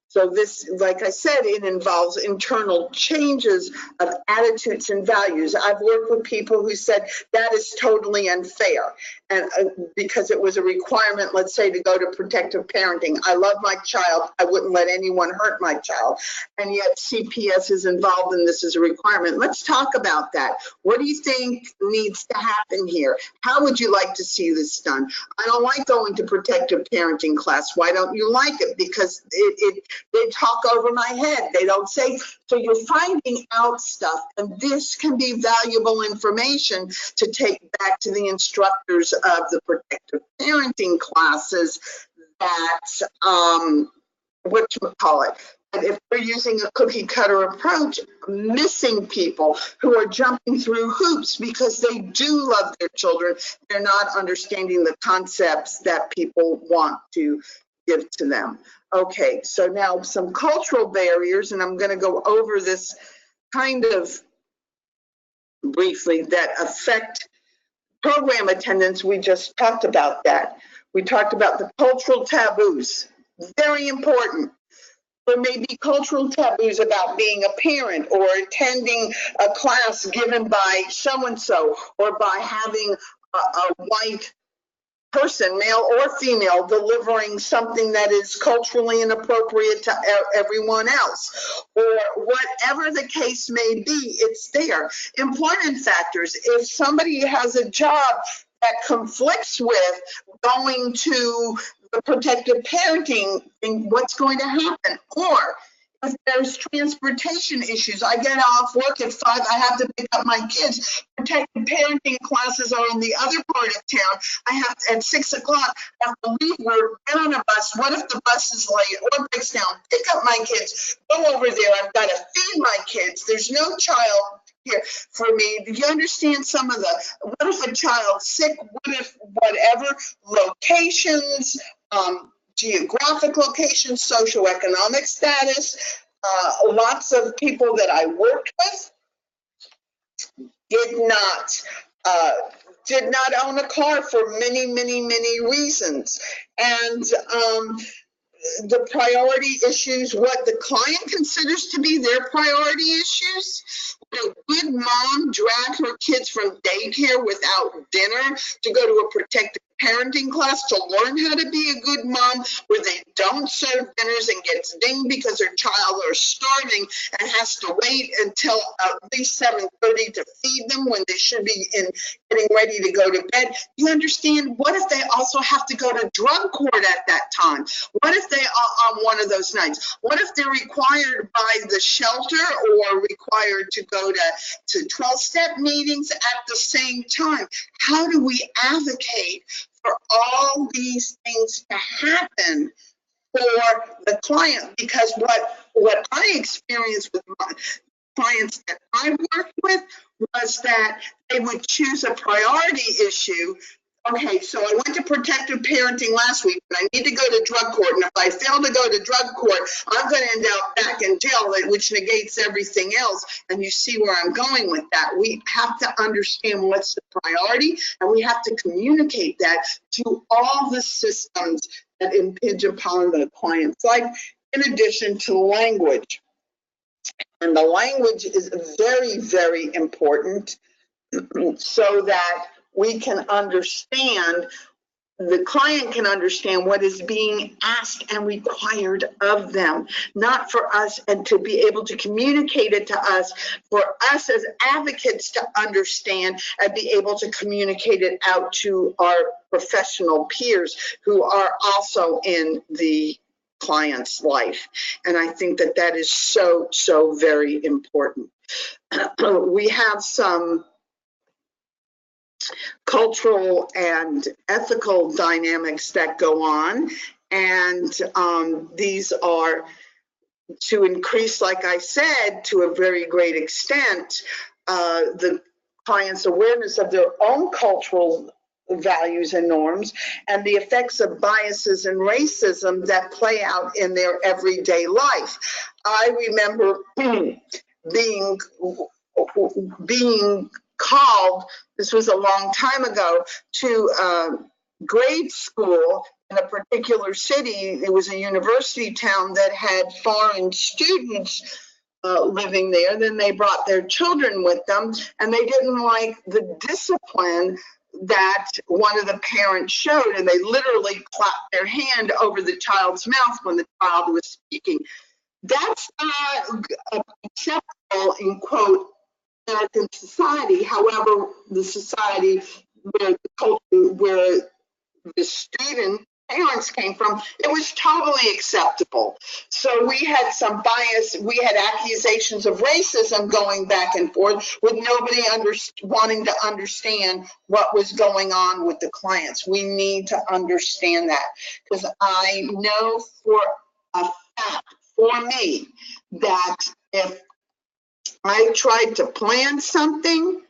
So this, like I said, it involves internal changes of attitudes and values. I've worked with people who said that is totally unfair, and because it was a requirement, let's say, to go to protective parenting. I love my child. I wouldn't let anyone hurt my child. And yet CPS is involved in this as a requirement. Let's talk about that. What do you think needs to happen here? How would you like to see this done? I don't like going to protective parenting class. Why don't you like it? Because they talk over my head. They don't say. So you're finding out stuff, and this can be valuable information to take back to the instructors of the protective parenting classes that, whatchamacallit, and if we're using a cookie cutter approach, missing people who are jumping through hoops because they do love their children, they're not understanding the concepts that people want to give to them. Okay, so now some cultural barriers, and I'm going to go over this kind of briefly, that affect program attendance. We just talked about that. We talked about the cultural taboos. Very important. There may be cultural taboos about being a parent or attending a class given by so-and-so, or by having a white person, male or female, delivering something that is culturally inappropriate to everyone else, or whatever the case may be. It's there. Employment factors. If somebody has a job that conflicts with going to the protective parenting thing, what's going to happen? Or if there's transportation issues, I get off work at 5, I have to pick up my kids. Protective parenting classes are in the other part of town. I have to, at 6 o'clock, I have to leave work, get on a bus. What if the bus is late or breaks down? Pick up my kids, go over there. I've got to feed my kids. There's no child here for me. Do you understand some of the, what if a child's sick? What if whatever, locations, geographic location, socioeconomic status. Lots of people that I worked with did not own a car for many, many, many reasons. And the priority issues, what the client considers to be their priority issues. Would a good mom drag her kids from daycare without dinner to go to a protective parenting class to learn how to be a good mom, where they don't serve dinners and gets dinged because their child are starving and has to wait until at least 7:30 to feed them when they should be getting ready to go to bed? You understand? What if they also have to go to drug court at that time? What if they are on one of those nights? What if they're required by the shelter or required to go to 12-step meetings at the same time? How do we advocate for all these things to happen for the client? Because what I experienced with my clients that I worked with was that they would choose a priority issue. Okay, so I went to protective parenting last week, but I need to go to drug court. And if I fail to go to drug court, I'm going to end up back in jail, which negates everything else. And you see where I'm going with that. We have to understand what's the priority, and we have to communicate that to all the systems that impinge upon the client's life, in addition to language. And the language is very, very important so that we can understand, the client can understand what is being asked and required of them, not for us, and to be able to communicate it to us, for us as advocates to understand and be able to communicate it out to our professional peers who are also in the client's life. And I think that that is so, so very important. We have some cultural and ethical dynamics that go on, and these are to increase, like I said, to a very great extent, the client's awareness of their own cultural values and norms and the effects of biases and racism that play out in their everyday life. I remember being called, this was a long time ago, to grade school in a particular city. It was a university town that had foreign students living there. Then they brought their children with them, and they didn't like the discipline that one of the parents showed, and they literally clapped their hand over the child's mouth when the child was speaking. That's not acceptable in, quote, American society. However, the society where the student parents came from, it was totally acceptable. So we had some bias, we had accusations of racism going back and forth with nobody wanting to understand what was going on with the clients. We need to understand that, because I know for a fact, for me, that if I tried to plan something,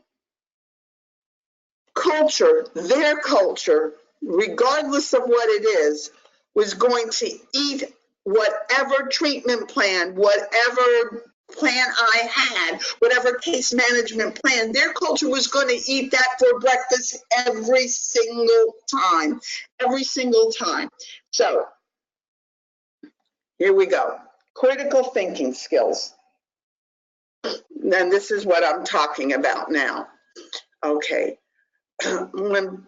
culture, their culture, regardless of what it is, was going to eat whatever treatment plan, whatever plan I had, whatever case management plan, their culture was going to eat that for breakfast every single time, every single time. So here we go. Critical thinking skills. And this is what I'm talking about now. Okay. When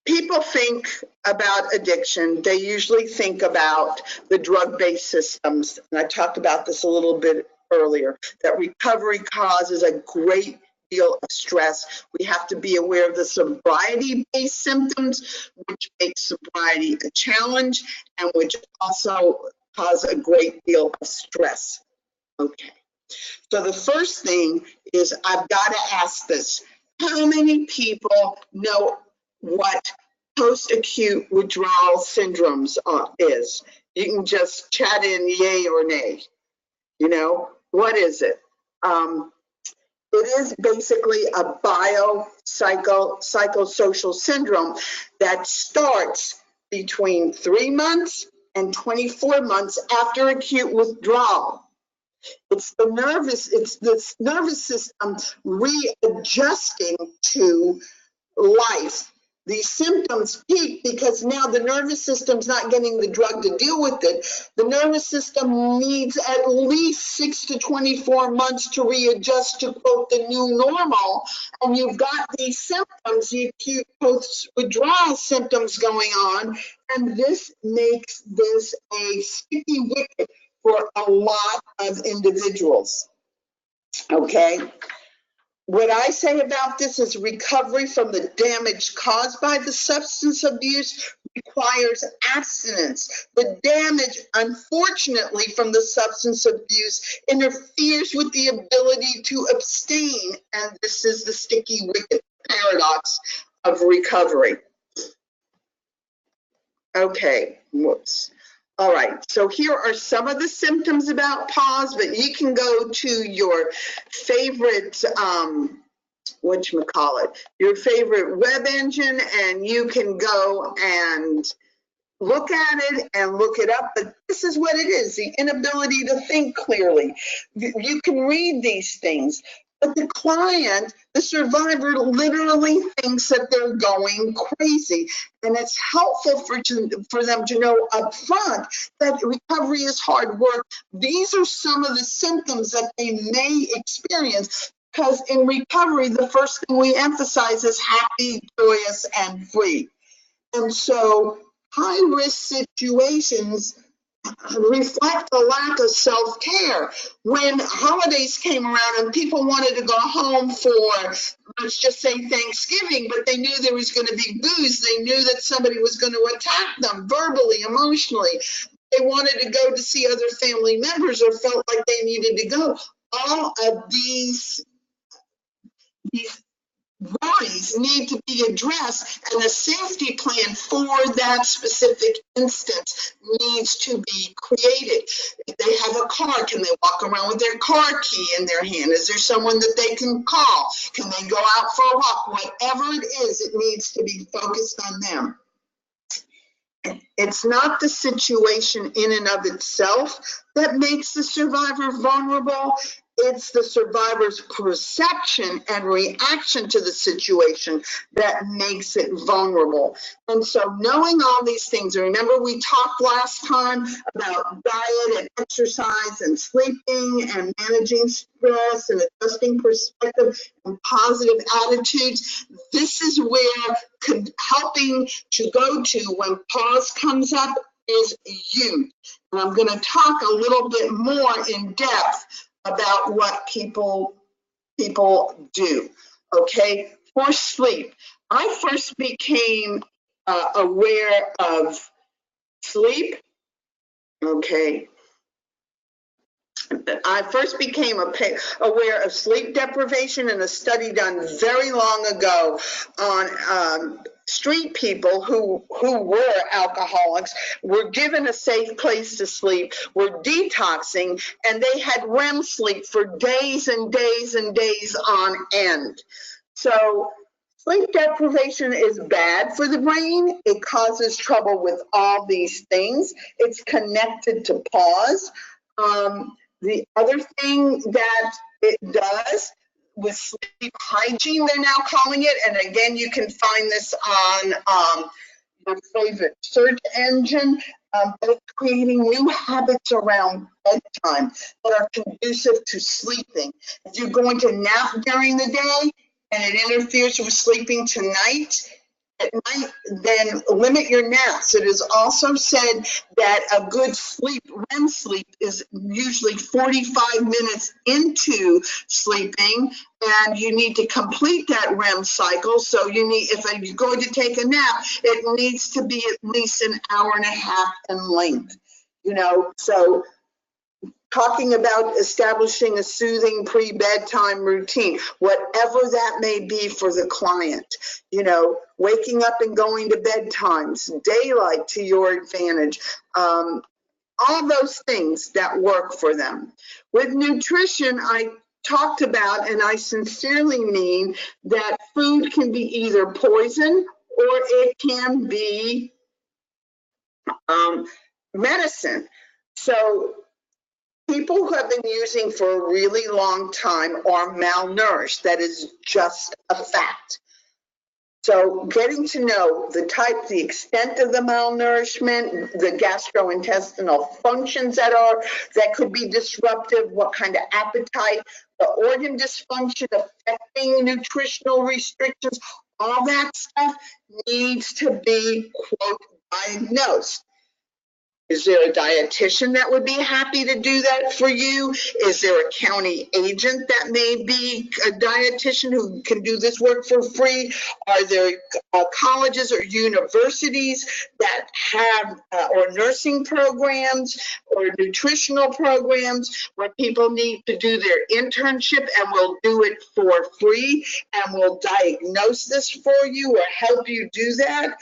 people think about addiction, they usually think about the drug-based systems. And I talked about this a little bit earlier, that recovery causes a great deal of stress. We have to be aware of the sobriety-based symptoms, which make sobriety a challenge and which also cause a great deal of stress. Okay. So the first thing is, I've got to ask this. How many people know what post-acute withdrawal syndromes is? You can just chat in yay or nay. You know, what is it? It is basically a psychosocial syndrome that starts between 3 months and 24 months after acute withdrawal. It's the nervous system readjusting to life. These symptoms peak because now the nervous system's not getting the drug to deal with it. The nervous system needs at least 6 to 24 months to readjust to, quote, the new normal. And you've got these symptoms, the acute post-withdrawal symptoms going on, and this makes this a sticky wicket for a lot of individuals. Okay. What I say about this is recovery from the damage caused by the substance abuse requires abstinence. The damage, unfortunately, from the substance abuse interferes with the ability to abstain, and this is the sticky wicket paradox of recovery. Okay, whoops. All right, so here are some of the symptoms about pause, but you can go to your favorite, your favorite web engine, and you can go and look at it and look it up. But this is what it is, the inability to think clearly. You can read these things. But the client, the survivor, literally thinks that they're going crazy. And it's helpful for them to know up front that recovery is hard work. These are some of the symptoms that they may experience, because in recovery, the first thing we emphasize is happy, joyous, and free. And so high-risk situations reflect a lack of self-care. When holidays came around and people wanted to go home for, let's just say, Thanksgiving, but they knew there was going to be booze, they knew that somebody was going to attack them verbally, emotionally, they wanted to go to see other family members or felt like they needed to go. All of these worries need to be addressed, and a safety plan for that specific instance needs to be created. If they have a car, can they walk around with their car key in their hand? Is there someone that they can call? Can they go out for a walk? Whatever it is, it needs to be focused on them. It's not the situation in and of itself that makes the survivor vulnerable. It's the survivor's perception and reaction to the situation that makes it vulnerable. And so knowing all these things, and remember we talked last time about diet and exercise and sleeping and managing stress and adjusting perspective and positive attitudes. This is where helping to go to when pause comes up is huge. And I'm going to talk a little bit more in depth about what people do. Okay, for sleep, I first became aware of sleep. Okay, I first became aware of sleep deprivation in a study done very long ago on street people who were alcoholics, were given a safe place to sleep, were detoxing, and they had REM sleep for days and days and days on end. So sleep deprivation is bad for the brain. It causes trouble with all these things. It's connected to pause. The other thing that it does with sleep hygiene, they're now calling it, and again, you can find this on your favorite search engine, but it's creating new habits around bedtime that are conducive to sleeping. If you're going to nap during the day and it interferes with sleeping tonight, at night, then limit your naps. It is also said that a good sleep, REM sleep, is usually 45 minutes into sleeping, and you need to complete that REM cycle. So you need, if you're going to take a nap, it needs to be at least an hour and a half in length. You know, so talking about establishing a soothing pre-bedtime routine, whatever that may be for the client, you know, waking up and going to bedtimes, daylight to your advantage, all those things that work for them. With nutrition, I talked about, and I sincerely mean, that food can be either poison or it can be medicine. So people who have been using for a really long time are malnourished. That is just a fact. So getting to know the type, the extent of the malnourishment, the gastrointestinal functions that could be disruptive, what kind of appetite, the organ dysfunction affecting nutritional restrictions, all that stuff needs to be, quote, diagnosed. Is there a dietitian that would be happy to do that for you? Is there a county agent that may be a dietitian who can do this work for free? Are there colleges or universities that have, or nursing programs or nutritional programs where people need to do their internship and will do it for free and will diagnose this for you or help you do that,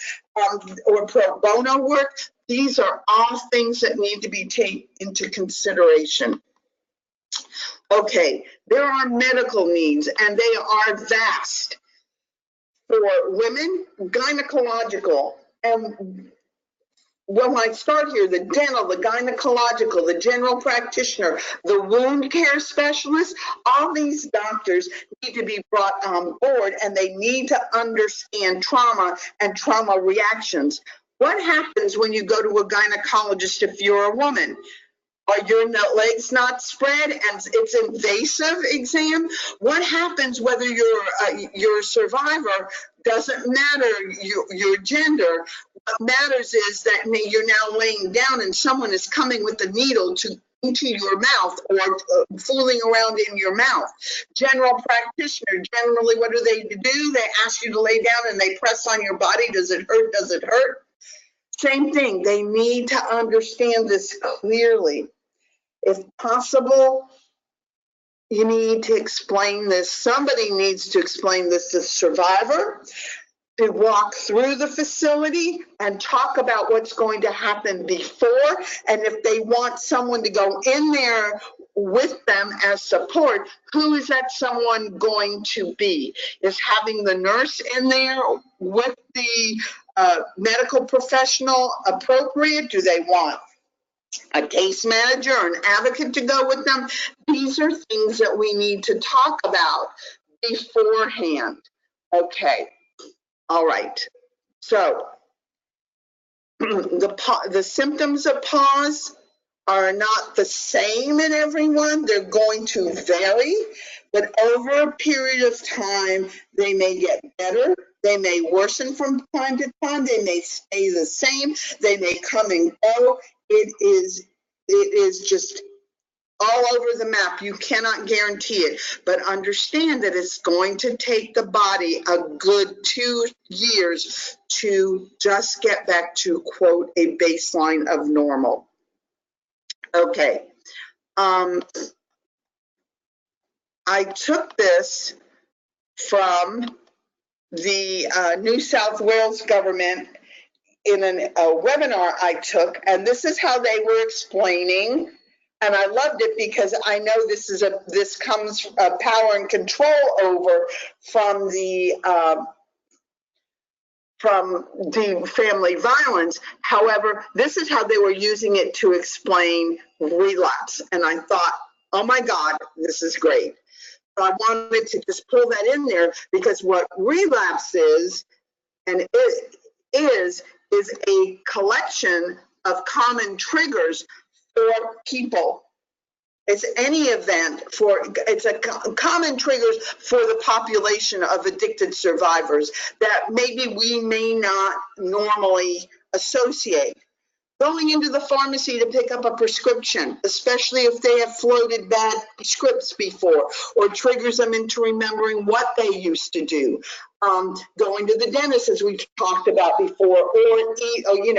or pro bono work? These are all things that need to be taken into consideration. Okay, there are medical needs, and they are vast. For women, gynecological, and when I start here, the dental, the gynecological, the general practitioner, the wound care specialist, all these doctors need to be brought on board, and they need to understand trauma and trauma reactions. What happens when you go to a gynecologist if you're a woman? Are your legs not spread and it's invasive exam? What happens whether you're a survivor? Doesn't matter your gender. What matters is that you're now laying down and someone is coming with a needle into your mouth or fooling around in your mouth. General practitioner, generally what do? They ask you to lay down and they press on your body. Does it hurt? Does it hurt? Same thing. They need to understand this clearly. If possible, you need to explain this. Somebody needs to explain this to the survivor, to walk through the facility and talk about what's going to happen before. And if they want someone to go in there with them as support, who is that someone going to be? Is having the nurse in there with the medical professional appropriate? Do they want a case manager or an advocate to go with them? These are things that we need to talk about beforehand. Okay, all right. So the symptoms of PAASA are not the same in everyone. They're going to vary, but over a period of time, they may get better. They may worsen from time to time. They may stay the same. They may come and go. It is just all over the map. You cannot guarantee it, but understand that it's going to take the body a good 2 years to just get back to, quote, a baseline of normal. Okay. I took this from the New South Wales government in a webinar I took, and this is how they were explaining, and I loved it because I know this comes power and control over from the family violence. However, this is how they were using it to explain relapse, and I thought, oh my God, this is great. I wanted to just pull that in there because what relapse is, and it is a collection of common triggers for people. It's any event it's a common triggers for the population of addicted survivors that maybe we may not normally associate. Going into the pharmacy to pick up a prescription, especially if they have floated bad scripts before, or triggers them into remembering what they used to do. Going to the dentist, as we talked about before, or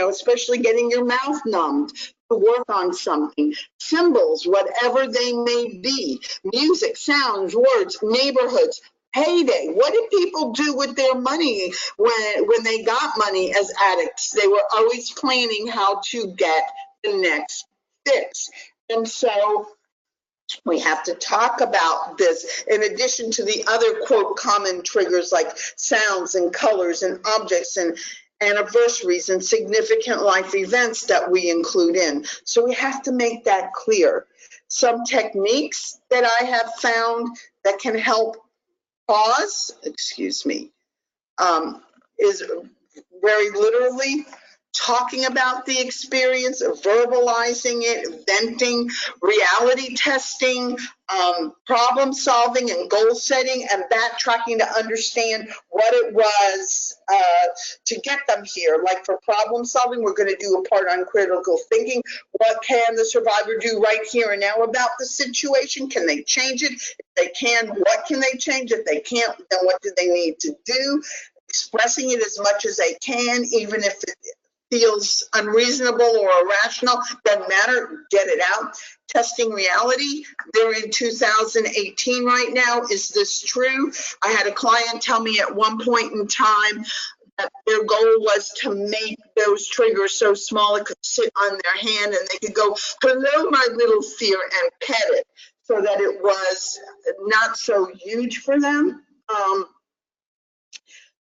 especially getting your mouth numbed to work on something. Symbols, whatever they may be, music, sounds, words, neighborhoods. Payday. What did people do with their money when they got money as addicts? They were always planning how to get the next fix. And so we have to talk about this in addition to the other, quote, common triggers like sounds and colors and objects and anniversaries and significant life events that we include in. So we have to make that clear. Some techniques that I have found that can help pause, is very literally talking about the experience, verbalizing it, venting, reality testing, problem solving and goal setting, and backtracking to understand what it was to get them here. Like for problem solving, we're going to do a part on critical thinking. What can the survivor do right here and now about the situation? Can they change it? If they can, what can they change? If they can't, then what do they need to do? Expressing it as much as they can, even if it feels unreasonable or irrational, doesn't matter, get it out. Testing reality, they're in 2018 right now. Is this true? I had a client tell me at one point in time that their goal was to make those triggers so small it could sit on their hand and they could go, hello, my little fear, and pet it so that it was not so huge for them.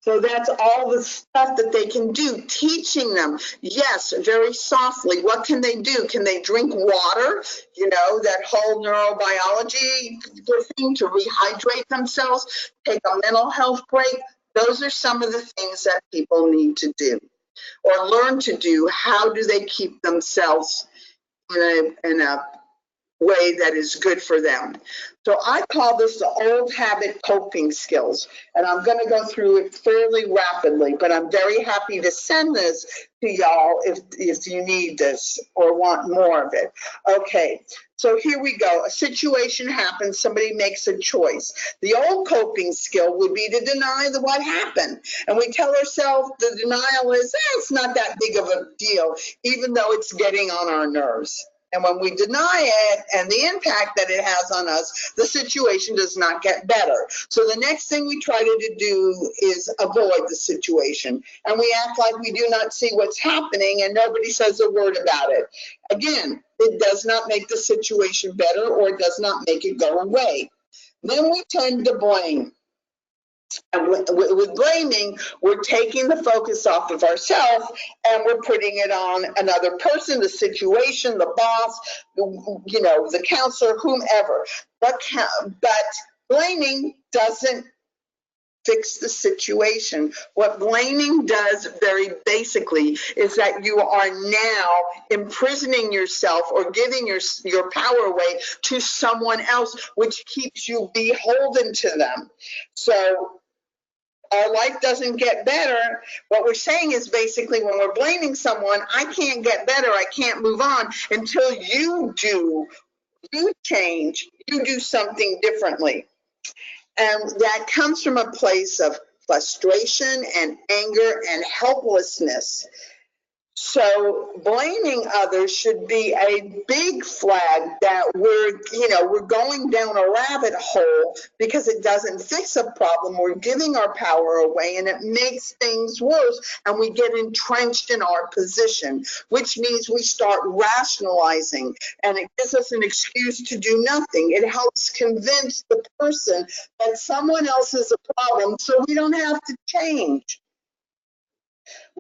So that's all the stuff that they can do, teaching them, yes, very softly. What can they do? Can they drink water? You know, that whole neurobiology thing to rehydrate themselves, take a mental health break. Those are some of the things that people need to do or learn to do. How do they keep themselves in a way that is good for them? So I call this the old habit coping skills, and I'm going to go through it fairly rapidly, but I'm very happy to send this to y'all if you need this or want more of it. Okay, so here we go. A situation happens, somebody makes a choice. The old coping skill would be to deny what happened, and we tell ourselves the denial is, it's not that big of a deal, even though it's getting on our nerves. And when we deny it and the impact that it has on us, the situation does not get better. So the next thing we try to do is avoid the situation. And we act like we do not see what's happening and nobody says a word about it. Again, it does not make the situation better or it does not make it go away. Then we tend to blame. And with blaming, we're taking the focus off of ourselves and we're putting it on another person, the situation, the boss, you know, the counselor, whomever. But blaming doesn't fix the situation. What blaming does very basically is that you are now imprisoning yourself or giving your power away to someone else, which keeps you beholden to them. So our life doesn't get better. What we're saying is basically when we're blaming someone, I can't get better, I can't move on until you change, you do something differently. And that comes from a place of frustration and anger and helplessness. So blaming others should be a big flag that we're going down a rabbit hole because it doesn't fix a problem. We're giving our power away and it makes things worse and we get entrenched in our position, which means we start rationalizing and it gives us an excuse to do nothing. It helps convince the person that someone else is a problem so we don't have to change.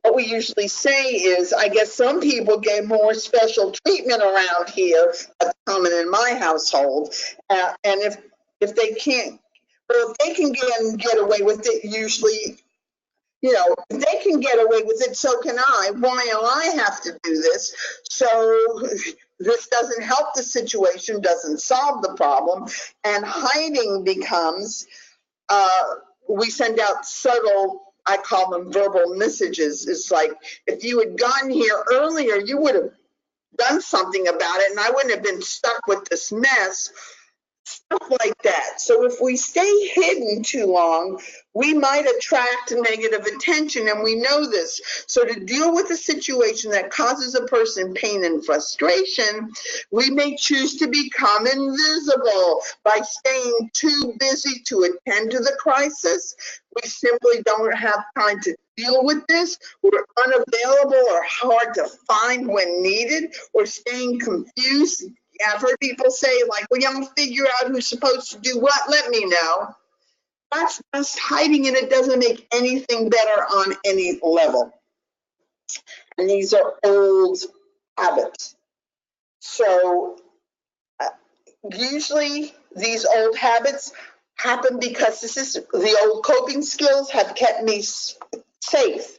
What we usually say is, I guess some people get more special treatment around here, that's common in my household. And if they can't, well, if they can get away with it, usually, you know, if they can get away with it, so can I. Why do I have to do this? So this doesn't help the situation, doesn't solve the problem, and hiding becomes, we send out subtle, I call them verbal messages. It's like, if you had gotten here earlier, you would have done something about it and I wouldn't have been stuck with this mess, stuff like that. So if we stay hidden too long, we might attract negative attention, and we know this. So to deal with a situation that causes a person pain and frustration, we may choose to become invisible by staying too busy to attend to the crisis. We simply don't have time to deal with this. We're unavailable or hard to find when needed, or staying confused. I've heard people say, like, well, you don't figure out who's supposed to do what, let me know. That's just hiding, and it doesn't make anything better on any level. And these are old habits. So usually these old habits happen because the old coping skills have kept me safe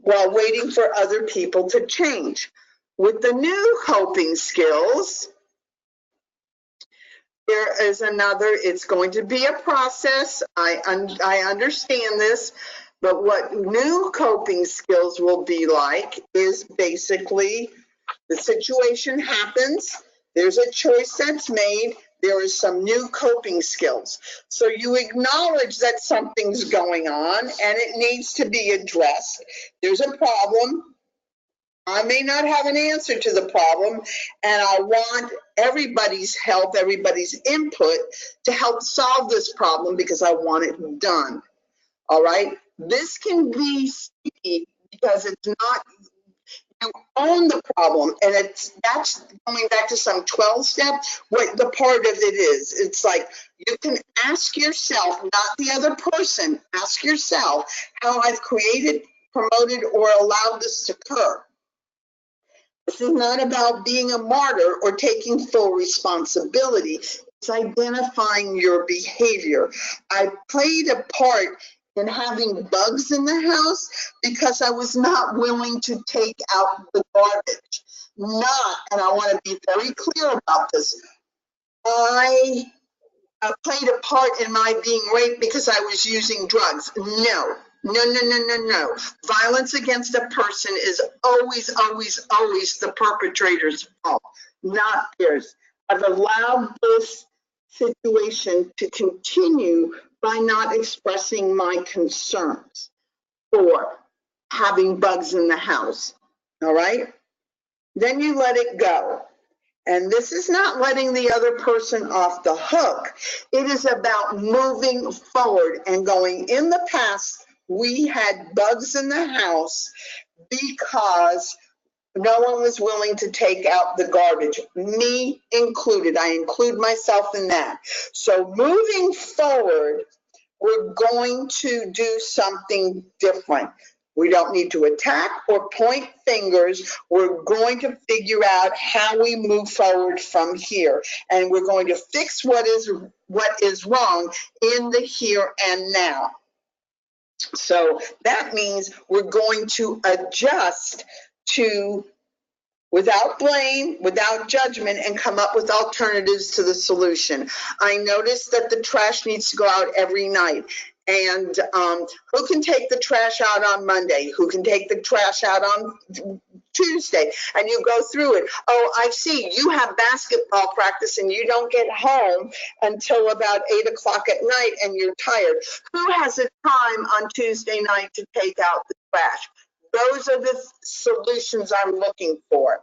while waiting for other people to change. With the new coping skills, there is another, it's going to be a process. I understand this, but what new coping skills will be like is basically the situation happens, there's a choice that's made, there is some new coping skills. So you acknowledge that something's going on and it needs to be addressed. There's a problem. I may not have an answer to the problem, and I want everybody's help, everybody's input to help solve this problem because I want it done. All right? This can be sticky because it's not, You own the problem, and that's going back to some 12 step. What the part of it is, it's like you can ask yourself, not the other person, ask yourself how I've created, promoted, or allowed this to occur. This is not about being a martyr or taking full responsibility. It's identifying your behavior. I played a part in having bugs in the house because I was not willing to take out the garbage. Not, and I want to be very clear about this, I played a part in my being raped because I was using drugs. No. No. Violence against a person is always, always, always the perpetrator's fault, not theirs. I've allowed this situation to continue by not expressing my concerns for having bugs in the house. All right? Then you let it go. And this is not letting the other person off the hook. It is about moving forward and going. In the past, we had bugs in the house because no one was willing to take out the garbage, me included. I include myself in that. So moving forward, we're going to do something different. We don't need to attack or point fingers. We're going to figure out how we move forward from here. And we're going to fix what is wrong in the here and now. So that means we're going to adjust to, without blame, without judgment, and come up with alternatives to the solution. I noticed that the trash needs to go out every night. And who can take the trash out on Monday? Who can take the trash out on Tuesday? And you go through it. Oh, I see, you have basketball practice and you don't get home until about 8 o'clock at night and you're tired. Who has the time on Tuesday night to take out the trash? Those are the solutions I'm looking for.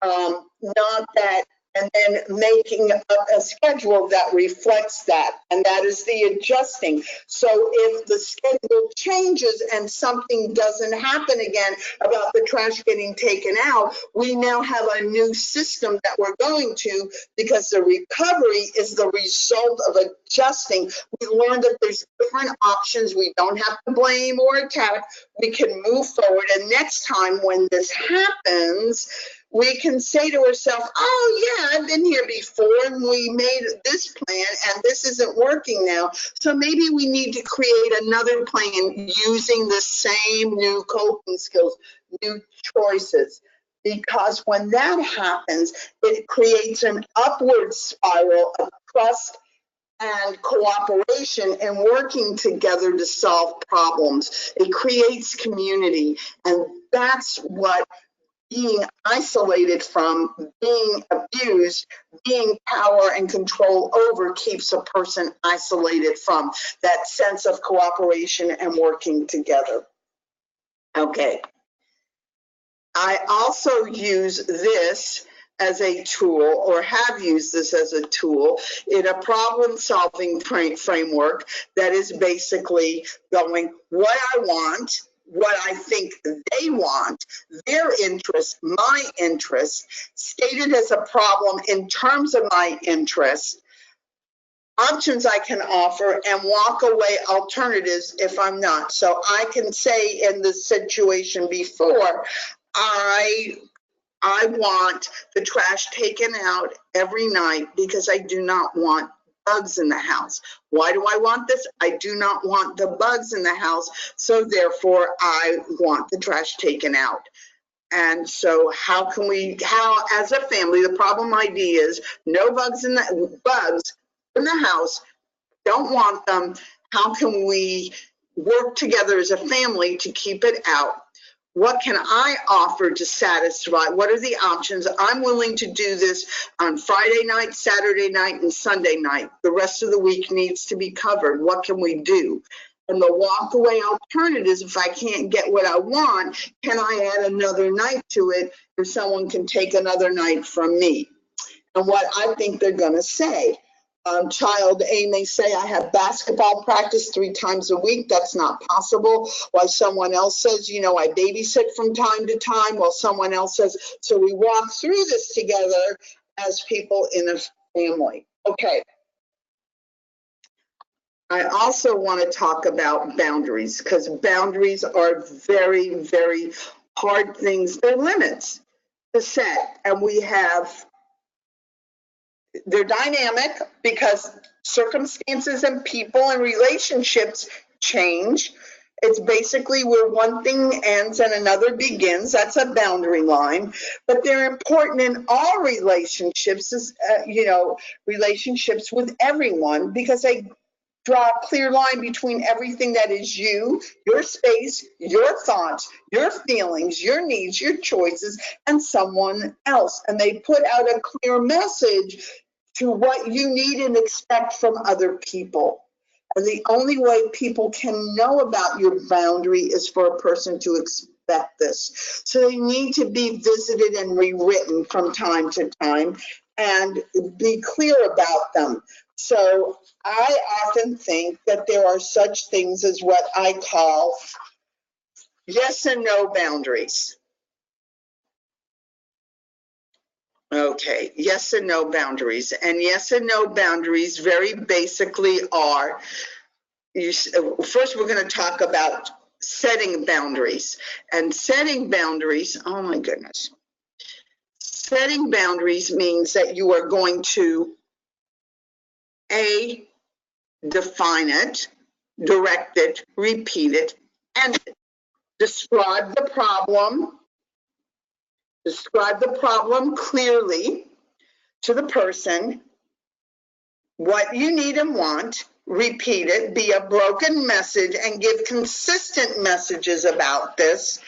Not that, and then making a schedule that reflects that, and that is the adjusting. So if the schedule changes and something doesn't happen again about the trash getting taken out, we now have a new system that we're going to, because the recovery is the result of adjusting. We learned that there's different options. We don't have to blame or attack. We can move forward, and next time when this happens, we can say to ourselves, oh yeah, I've been here before and we made this plan and this isn't working now. So maybe we need to create another plan using the same new coping skills, new choices. Because when that happens, it creates an upward spiral of trust and cooperation and working together to solve problems. It creates community, and that's what being isolated from, being abused, being power and control over keeps a person isolated from, that sense of cooperation and working together. Okay. I also use this as a tool, or have used this as a tool, in a problem-solving framework that is basically going, what I want, what I think they want, their interest, my interest, stated as a problem in terms of my interest, options I can offer, and walk away alternatives if I'm not. So I can say in the situation before, I want the trash taken out every night because I do not want bugs in the house. Why do I want this? I do not want the bugs in the house, so therefore I want the trash taken out. And so how as a family, the problem idea is no bugs in the house, don't want them. How can we work together as a family to keep it out? What can I offer to satisfy? What are the options? I'm willing to do this on Friday night, Saturday night, and Sunday night. The rest of the week needs to be covered. What can we do? And the walk-away alternatives, if I can't get what I want, can I add another night to it if someone can take another night from me? And what I think they're going to say. Child A may say, I have basketball practice 3 times a week. That's not possible. While someone else says, you know, I babysit from time to time. While someone else says, so we walk through this together as people in a family. Okay. I also want to talk about boundaries, because boundaries are very, very hard things. They're limits to set. And they're dynamic because circumstances and people and relationships change. It's basically where one thing ends and another begins. That's a boundary line. But they're important in all relationships, relationships with everyone, because they draw a clear line between everything that is you, your space, your thoughts, your feelings, your needs, your choices, and someone else. And they put out a clear message to what you need and expect from other people. And the only way people can know about your boundary is for a person to expect this. So they need to be visited and rewritten from time to time and be clear about them. So I often think that there are such things as what I call yes and no boundaries. Okay, yes and no boundaries. And yes and no boundaries very basically are, first we're going to talk about setting boundaries. And setting boundaries, oh my goodness. Setting boundaries means that you are going to define it, direct it, repeat it, and describe the problem. Describe the problem clearly to the person, what you need and want, repeat it, be a broken message, and give consistent messages about this.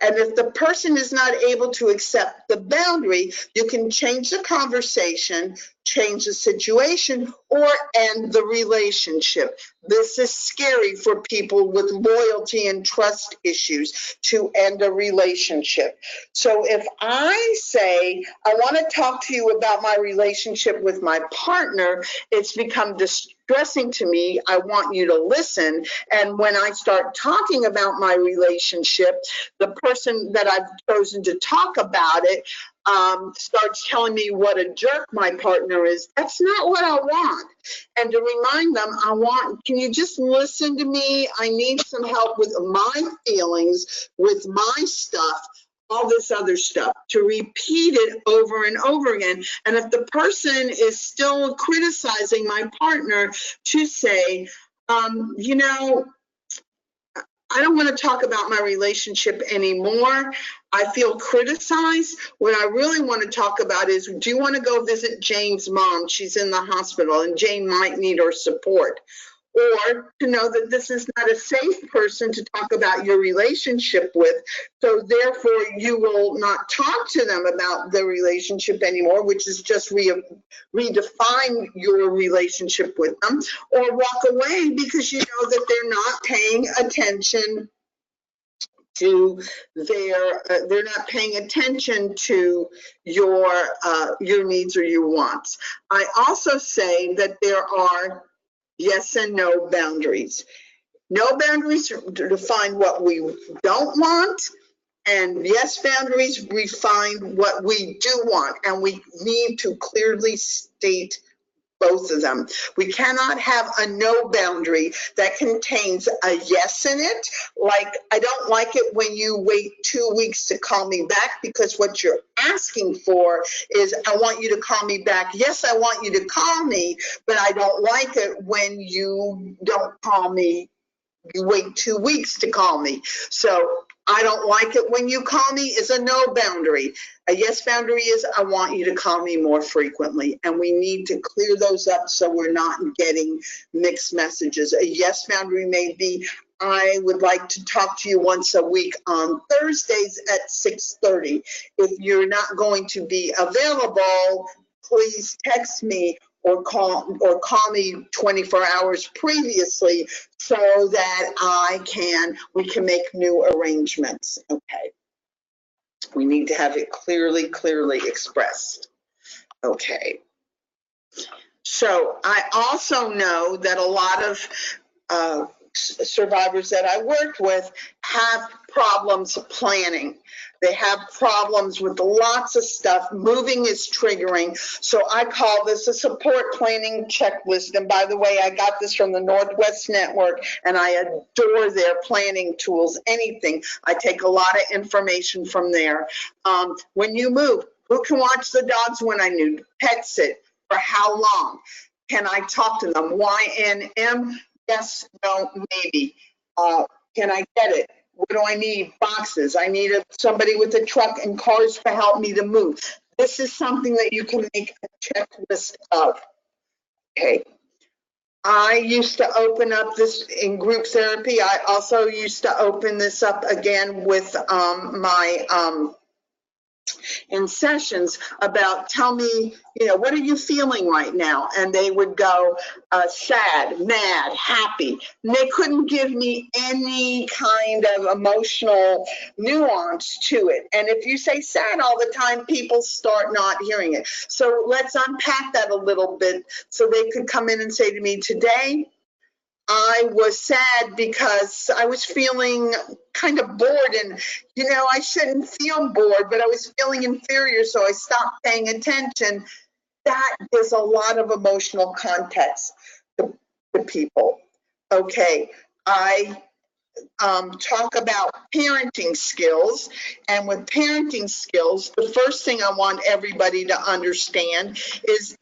And if the person is not able to accept the boundary, you can change the conversation, change the situation, or end the relationship. This is scary for people with loyalty and trust issues, to end a relationship. So if I say, I want to talk to you about my relationship with my partner, it's become distressing to me. I want you to listen. And when I start talking about my relationship, the person that I've chosen to talk about it starts telling me what a jerk my partner is. That's not what I want. And to remind them, can you just listen to me? I need some help with my feelings, with my stuff, all this other stuff, to repeat it over and over again. And if the person is still criticizing my partner, to say, I don't want to talk about my relationship anymore. I feel criticized. What I really want to talk about is, do you want to go visit Jane's mom? She's in the hospital and Jane might need our support. Or to know that this is not a safe person to talk about your relationship with. So therefore you will not talk to them about the relationship anymore, which is just redefine your relationship with them, or walk away because you know that they're not paying attention to they're not paying attention to your needs or your wants. I also say that there are yes and no boundaries. No boundaries define what we don't want, and yes boundaries define what we do want, and we need to clearly state both of them. We cannot have a no boundary that contains a yes in it. Like, I don't like it when you wait 2 weeks to call me back, because what you're asking for is, I want you to call me back. Yes, I want you to call me, but I don't like it when you don't call me. You wait 2 weeks to call me. So I don't like it when you call me is a no boundary. A yes boundary is, I want you to call me more frequently. And we need to clear those up so we're not getting mixed messages. A yes boundary may be, I would like to talk to you once a week on Thursdays at 6:30. If you're not going to be available, please text me or call me 24 hours previously so that we can make new arrangements. Okay. We need to have it clearly expressed. Okay. So I also know that a lot of survivors that I worked with have problems planning. They have problems with lots of stuff. Moving is triggering. So I call this a support planning checklist. And by the way, I got this from the Northwest Network, and I adore their planning tools. Anything. I take a lot of information from there. When you move, who can watch the dogs when I need? Pet sit. For how long? Can I talk to them? YNM? Yes, no, maybe. Can I get it? What do I need? Boxes. I need somebody with a truck and cars to help me to move. This is something that you can make a checklist of. Okay. I used to open up this in group therapy. I also used to open this up again with my in sessions about, tell me, what are you feeling right now? And they would go sad, mad, happy. And they couldn't give me any kind of emotional nuance to it. And if you say sad all the time, people start not hearing it. So let's unpack that a little bit so they could come in and say to me, today, I was sad because I was feeling kind of bored, and I shouldn't feel bored, but I was feeling inferior, so I stopped paying attention. That is a lot of emotional context to people. Okay, I talk about parenting skills, and with parenting skills, the first thing I want everybody to understand is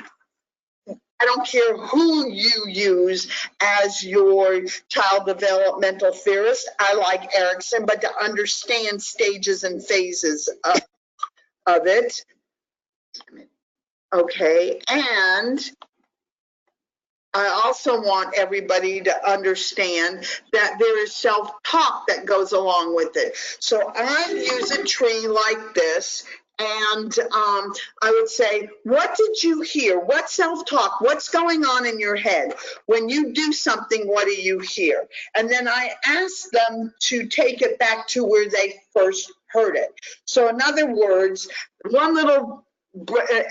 I don't care who you use as your child developmental theorist. I like Erickson, but to understand stages and phases of it. Okay, and I also want everybody to understand that there is self-talk that goes along with it. So I use a tree like this. And I would say, what did you hear? What self-talk? What's going on in your head? When you do something, what do you hear? And then I ask them to take it back to where they first heard it. So in other words, one little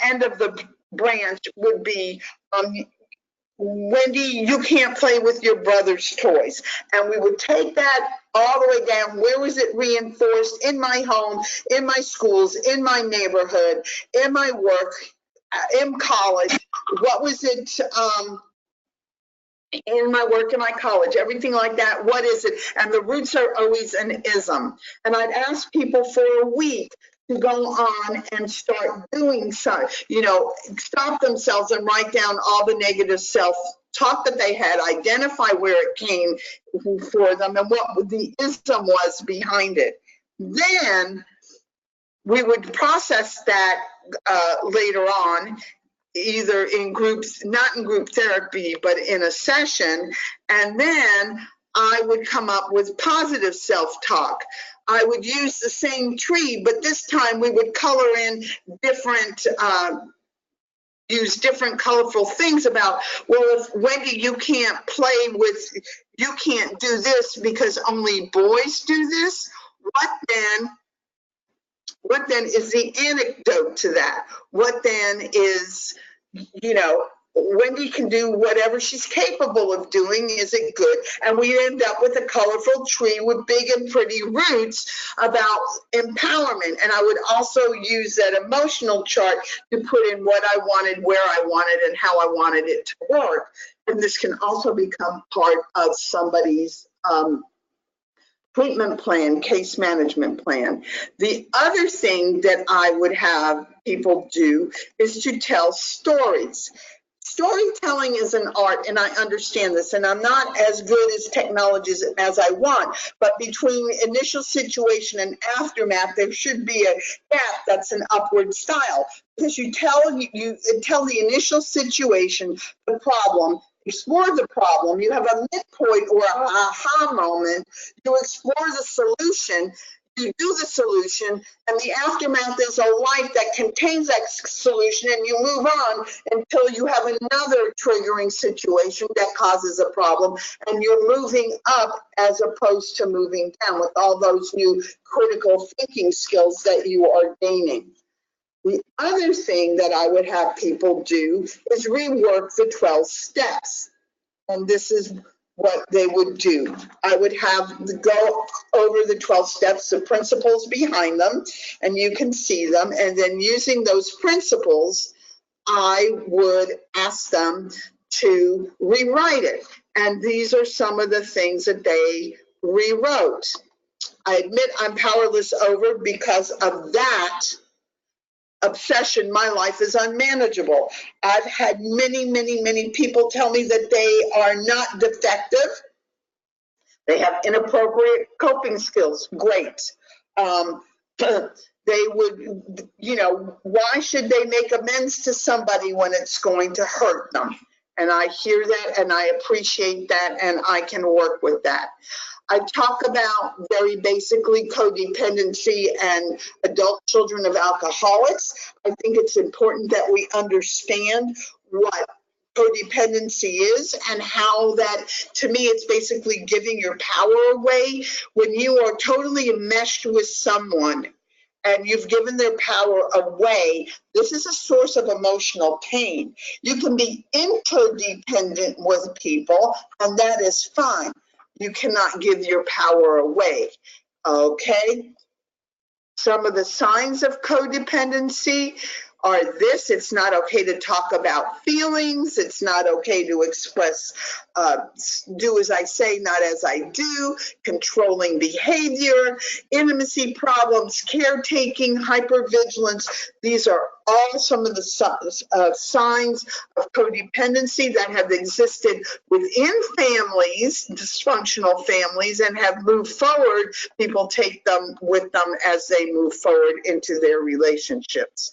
end of the branch would be, Wendy, you can't play with your brother's toys. And we would take that all the way down. Where was it reinforced? In my home, in my schools, in my neighborhood, in my work, in college. What was it in my work, in my college, everything like that? What is it? And the roots are always an ism. And I'd ask people for a week to go on and start doing so, stop themselves and write down all the negative self-talk that they had, identify where it came for them and what the ism was behind it. Then we would process that later on, either in groups, not in group therapy, but in a session. And then I would come up with positive self-talk. I would use the same tree, but this time we would color in different, use different colorful things about, well, if Wendy, you can't do this because only boys do this, what then is the anecdote to that? What then is, Wendy can do whatever she's capable of doing. Is it good? And we end up with a colorful tree with big and pretty roots about empowerment. And I would also use that emotional chart to put in what I wanted, where I wanted, and how I wanted it to work. And this can also become part of somebody's treatment plan, case management plan. The other thing that I would have people do is to tell stories. Storytelling is an art, and I understand this, and I'm not as good as technology as I want, but between initial situation and aftermath, there should be a gap that's an upward style, because you tell the initial situation, the problem, explore the problem, you have a midpoint or an aha moment, you explore the solution, you do the solution, and the aftermath is a life that contains that solution, and you move on until you have another triggering situation that causes a problem, and you're moving up as opposed to moving down with all those new critical thinking skills that you are gaining. The other thing that I would have people do is rework the 12 steps. And this is what they would do. I would have go over the 12 steps, the principles behind them, and you can see them. And then using those principles, I would ask them to rewrite it. And these are some of the things that they rewrote. I admit I'm powerless over because of that obsession. My life is unmanageable. I've had many people tell me that they are not defective. They have inappropriate coping skills. Great. They would, why should they make amends to somebody when it's going to hurt them? And I hear that and I appreciate that and I can work with that. I talk about very basically codependency and adult children of alcoholics. I think it's important that we understand what codependency is and how that, to me, it's basically giving your power away. When you are totally enmeshed with someone and you've given their power away, this is a source of emotional pain. You can be interdependent with people, and that is fine. You cannot give your power away, okay? Some of the signs of codependency are this: it's not okay to talk about feelings. It's not okay to express, do as I say, not as I do, controlling behavior, intimacy problems, caretaking, hypervigilance. These are all some of the signs of codependency that have existed within families, dysfunctional families, and have moved forward. People take them with them as they move forward into their relationships.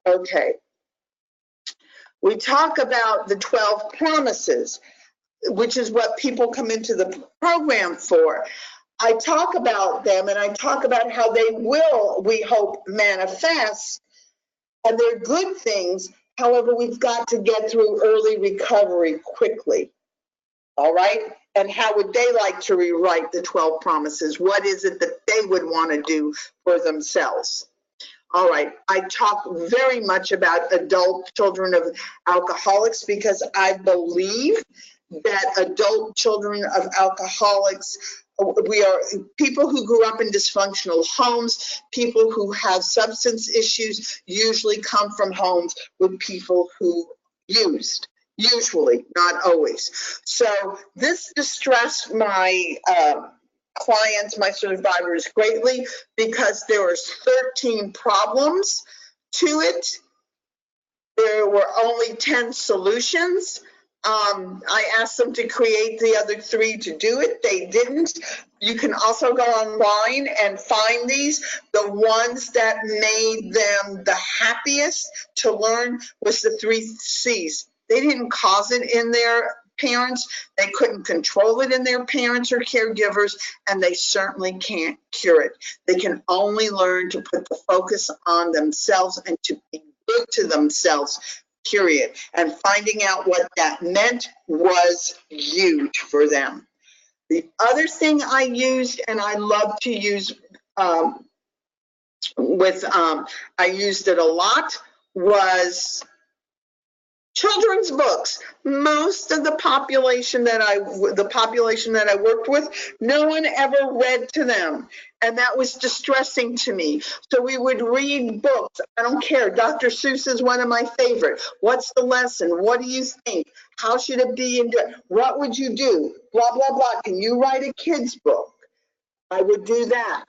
Okay. We talk about the 12 promises, which is what people come into the program for. I talk about them and I talk about how they will, we hope, manifest, and they're good things. However, we've got to get through early recovery quickly. All right? And how would they like to rewrite the 12 promises? What is it that they would want to do for themselves? All right, I talk very much about adult children of alcoholics because I believe that adult children of alcoholics, we are people who grew up in dysfunctional homes, people who have substance issues usually come from homes with people who used, usually, not always. So this distressed my clients, my survivors, greatly because there were 13 problems to it. There were only 10 solutions. I asked them to create the other 3 to do it. They didn't. You can also go online and find these. The ones that made them the happiest to learn was the 3 C's. They didn't cause it in their parents, they couldn't control it in their parents or caregivers, and they certainly can't cure it. They can only learn to put the focus on themselves and to be good to themselves, period. And finding out what that meant was huge for them. The other thing I used, and I love to use I used it a lot, was children's books. Most of the population that I worked with, no one ever read to them. And that was distressing to me. So we would read books. I don't care. Dr. Seuss is one of my favorite. What's the lesson? What do you think? How should it be? What would you do? Blah, blah, blah. Can you write a kid's book? I would do that.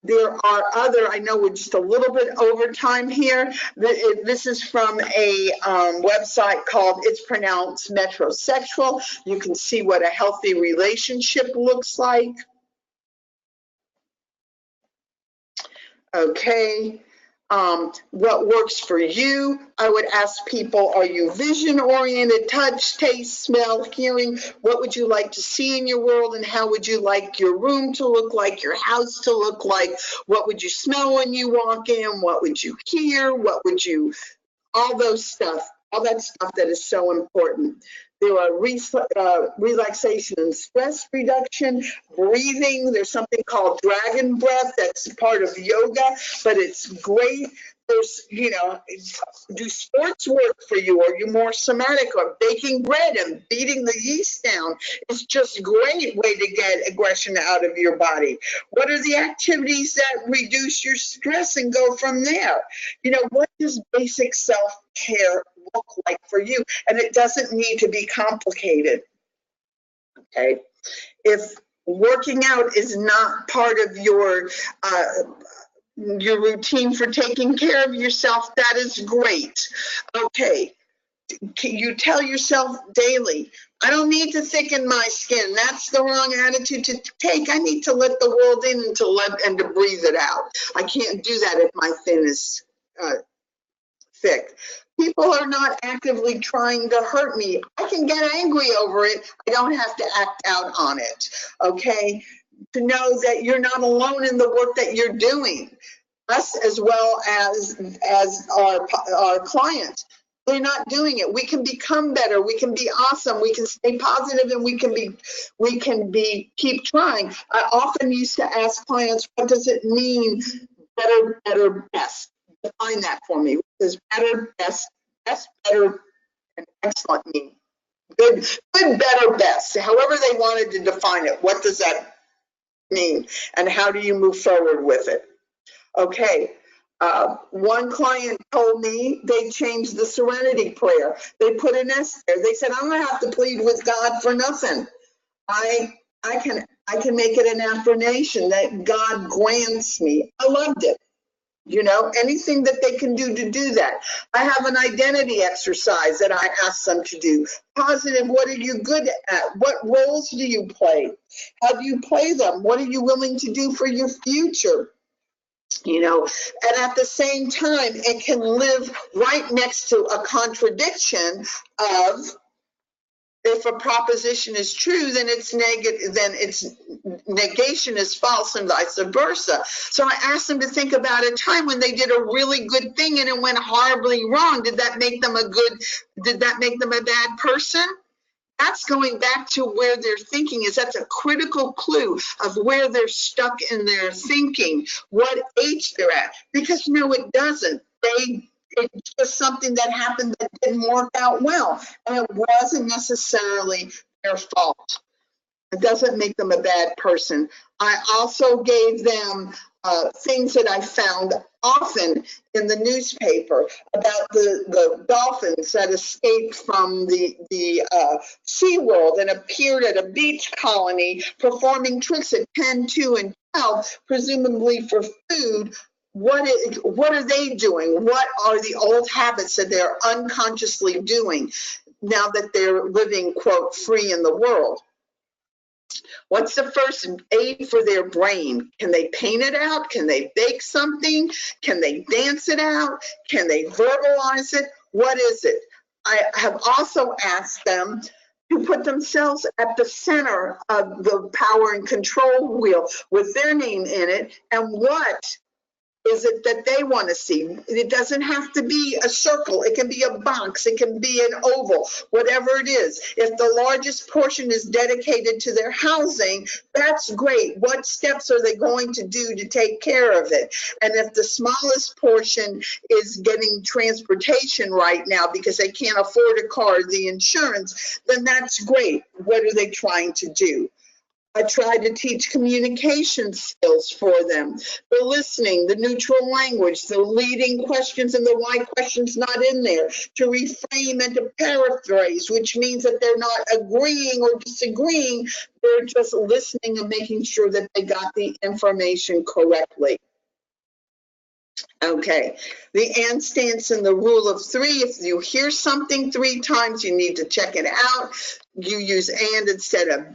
There are other, I know we're just a little bit over time here. This is from a website called, it's pronounced Metrosexual. You can see what a healthy relationship looks like. Okay. What works for you? I would ask people, are you vision oriented, touch, taste, smell, hearing? What would you like to see in your world, and how would you like your room to look like, your house to look like? What would you smell when you walk in? What would you hear? What would you, all those stuff, all that stuff that is so important. There are relaxation and stress reduction, breathing. There's something called dragon breath that's part of yoga, but it's great there's, you know, do sports work for you? Are you more somatic? Or baking bread and beating the yeast down is just a great way to get aggression out of your body. What are the activities that reduce your stress and go from there? You know, what does basic self-care look like for you? And it doesn't need to be complicated, okay? If working out is not part of your routine for taking care of yourself, that is great. Okay, you tell yourself daily, I don't need to thicken my skin. That's the wrong attitude to take. I need to let the world in and to breathe it out. I can't do that if my skin is thick. People are not actively trying to hurt me. I can get angry over it. I don't have to act out on it, okay? To know that you're not alone in the work that you're doing. Us as well as our clients, they're not doing it. We can become better. We can be awesome. We can stay positive, and we can keep trying. I often used to ask clients, what does it mean, better, better, best? Define that for me. What does better, best, better, and excellent mean? Good, better, best. However they wanted to define it. What does that mean? And how do you move forward with it? Okay, one client told me they changed the serenity prayer. They put an S there. They said, I'm gonna have to plead with God for nothing. I can make it an affirmation that God grants me. I loved it. You know, anything that they can do to do that. I have an identity exercise that I ask them to do. Positive, what are you good at? What roles do you play? How do you play them? What are you willing to do for your future? You know, and at the same time, it can live right next to a contradiction of, if a proposition is true, then its negation is false, and vice versa. So I asked them to think about a time when they did a really good thing and it went horribly wrong. Did that make them a bad person? That's going back to where their thinking is. That's a critical clue of where they're stuck in their thinking, what age they're at. Because no, it doesn't. It's just something that happened that didn't work out well. And it wasn't necessarily their fault. It doesn't make them a bad person. I also gave them things that I found often in the newspaper about the dolphins that escaped from the SeaWorld and appeared at a beach colony performing tricks at 10, 2, and 12, presumably for food. What are they doing? What are the old habits that they're unconsciously doing now that they're living, quote, free in the world? What's the first aid for their brain? Can they paint it out? Can they bake something? Can they dance it out? Can they verbalize it? What is it? I have also asked them to put themselves at the center of the power and control wheel with their name in it, and what is it that they want to see? It doesn't have to be a circle. It can be a box. It can be an oval, whatever it is. If the largest portion is dedicated to their housing, that's great. What steps are they going to do to take care of it? And if the smallest portion is getting transportation right now because they can't afford a car, the insurance, then that's great. What are they trying to do? I tried to teach communication skills for them, the listening, the neutral language, the leading questions and the why questions not in there, to reframe and to paraphrase, which means that they're not agreeing or disagreeing, they're just listening and making sure that they got the information correctly. Okay, the and stance and the rule of 3, if you hear something 3 times, you need to check it out. You use and instead of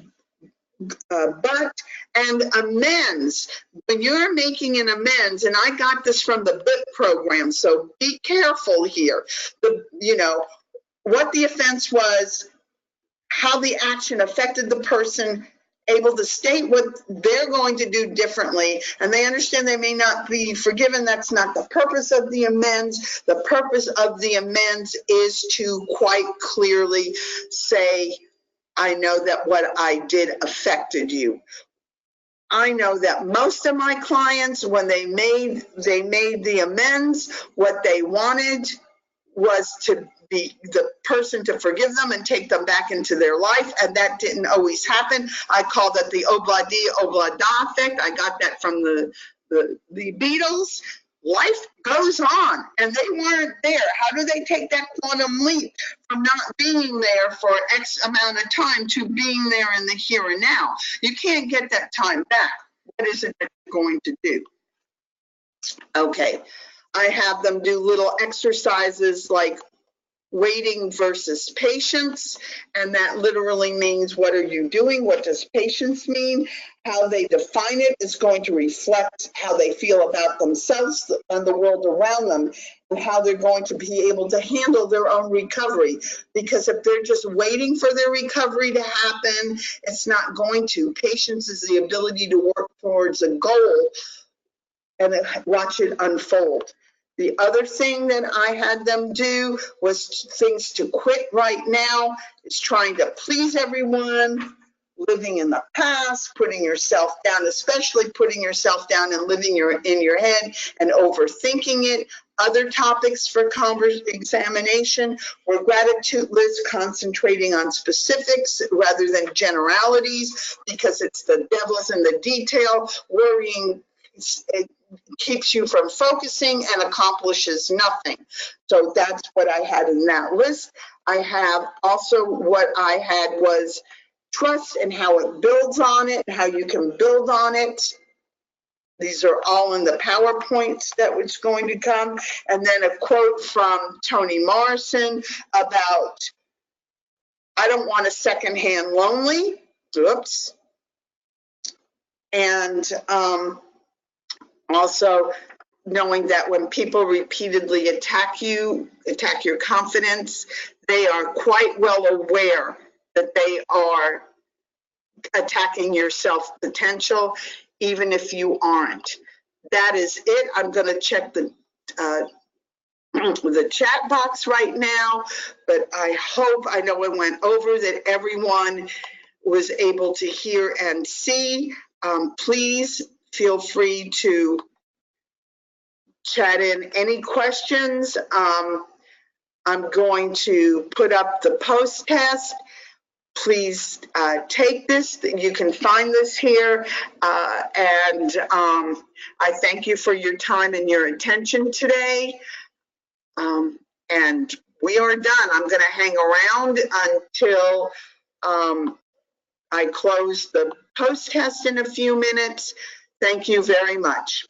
but. And amends, when you're making an amends, and I got this from the BIT program, so be careful here. What the offense was, how the action affected the person, able to state what they're going to do differently, and they understand they may not be forgiven. That's not the purpose of the amends. The purpose of the amends is to quite clearly say, I know that what I did affected you. I know that most of my clients, when they made the amends, what they wanted was to be the person to forgive them and take them back into their life, and that didn't always happen. I call that the Oblada effect. I got that from the Beatles. Life goes on, and they weren't there. How do they take that quantum leap from not being there for X amount of time to being there in the here and now? You can't get that time back. What is it that you're going to do? Okay, I have them do little exercises like waiting versus patience, and that literally means, what are you doing? What does patience mean? How they define it is going to reflect how they feel about themselves and the world around them, and how they're going to be able to handle their own recovery. Because if they're just waiting for their recovery to happen, it's not going to. Patience is the ability to work towards a goal and watch it unfold. The other thing that I had them do was things to quit right now. It's trying to please everyone, living in the past, putting yourself down, especially putting yourself down and living in your head and overthinking it. Other topics for examination were gratitude lists, concentrating on specifics rather than generalities, because it's the devil's in the detail. Worrying, it keeps you from focusing and accomplishes nothing. So that's what I had in that list. I have also, what I had was trust and how it builds on it, how you can build on it. These are all in the PowerPoints that was going to come. And then a quote from Toni Morrison about, I don't want a secondhand lonely. Oops. And also knowing that when people repeatedly attack you, attack your confidence, they are quite well aware that they are attacking your self-potential, even if you aren't. That is it. I'm going to check the chat box right now, but I hope, I know it went over, that everyone was able to hear and see. Please feel free to chat in any questions. I'm going to put up the post test. Please take this. You can find this here. And I thank you for your time and your attention today. And we are done. I'm going to hang around until I close the post test in a few minutes. Thank you very much.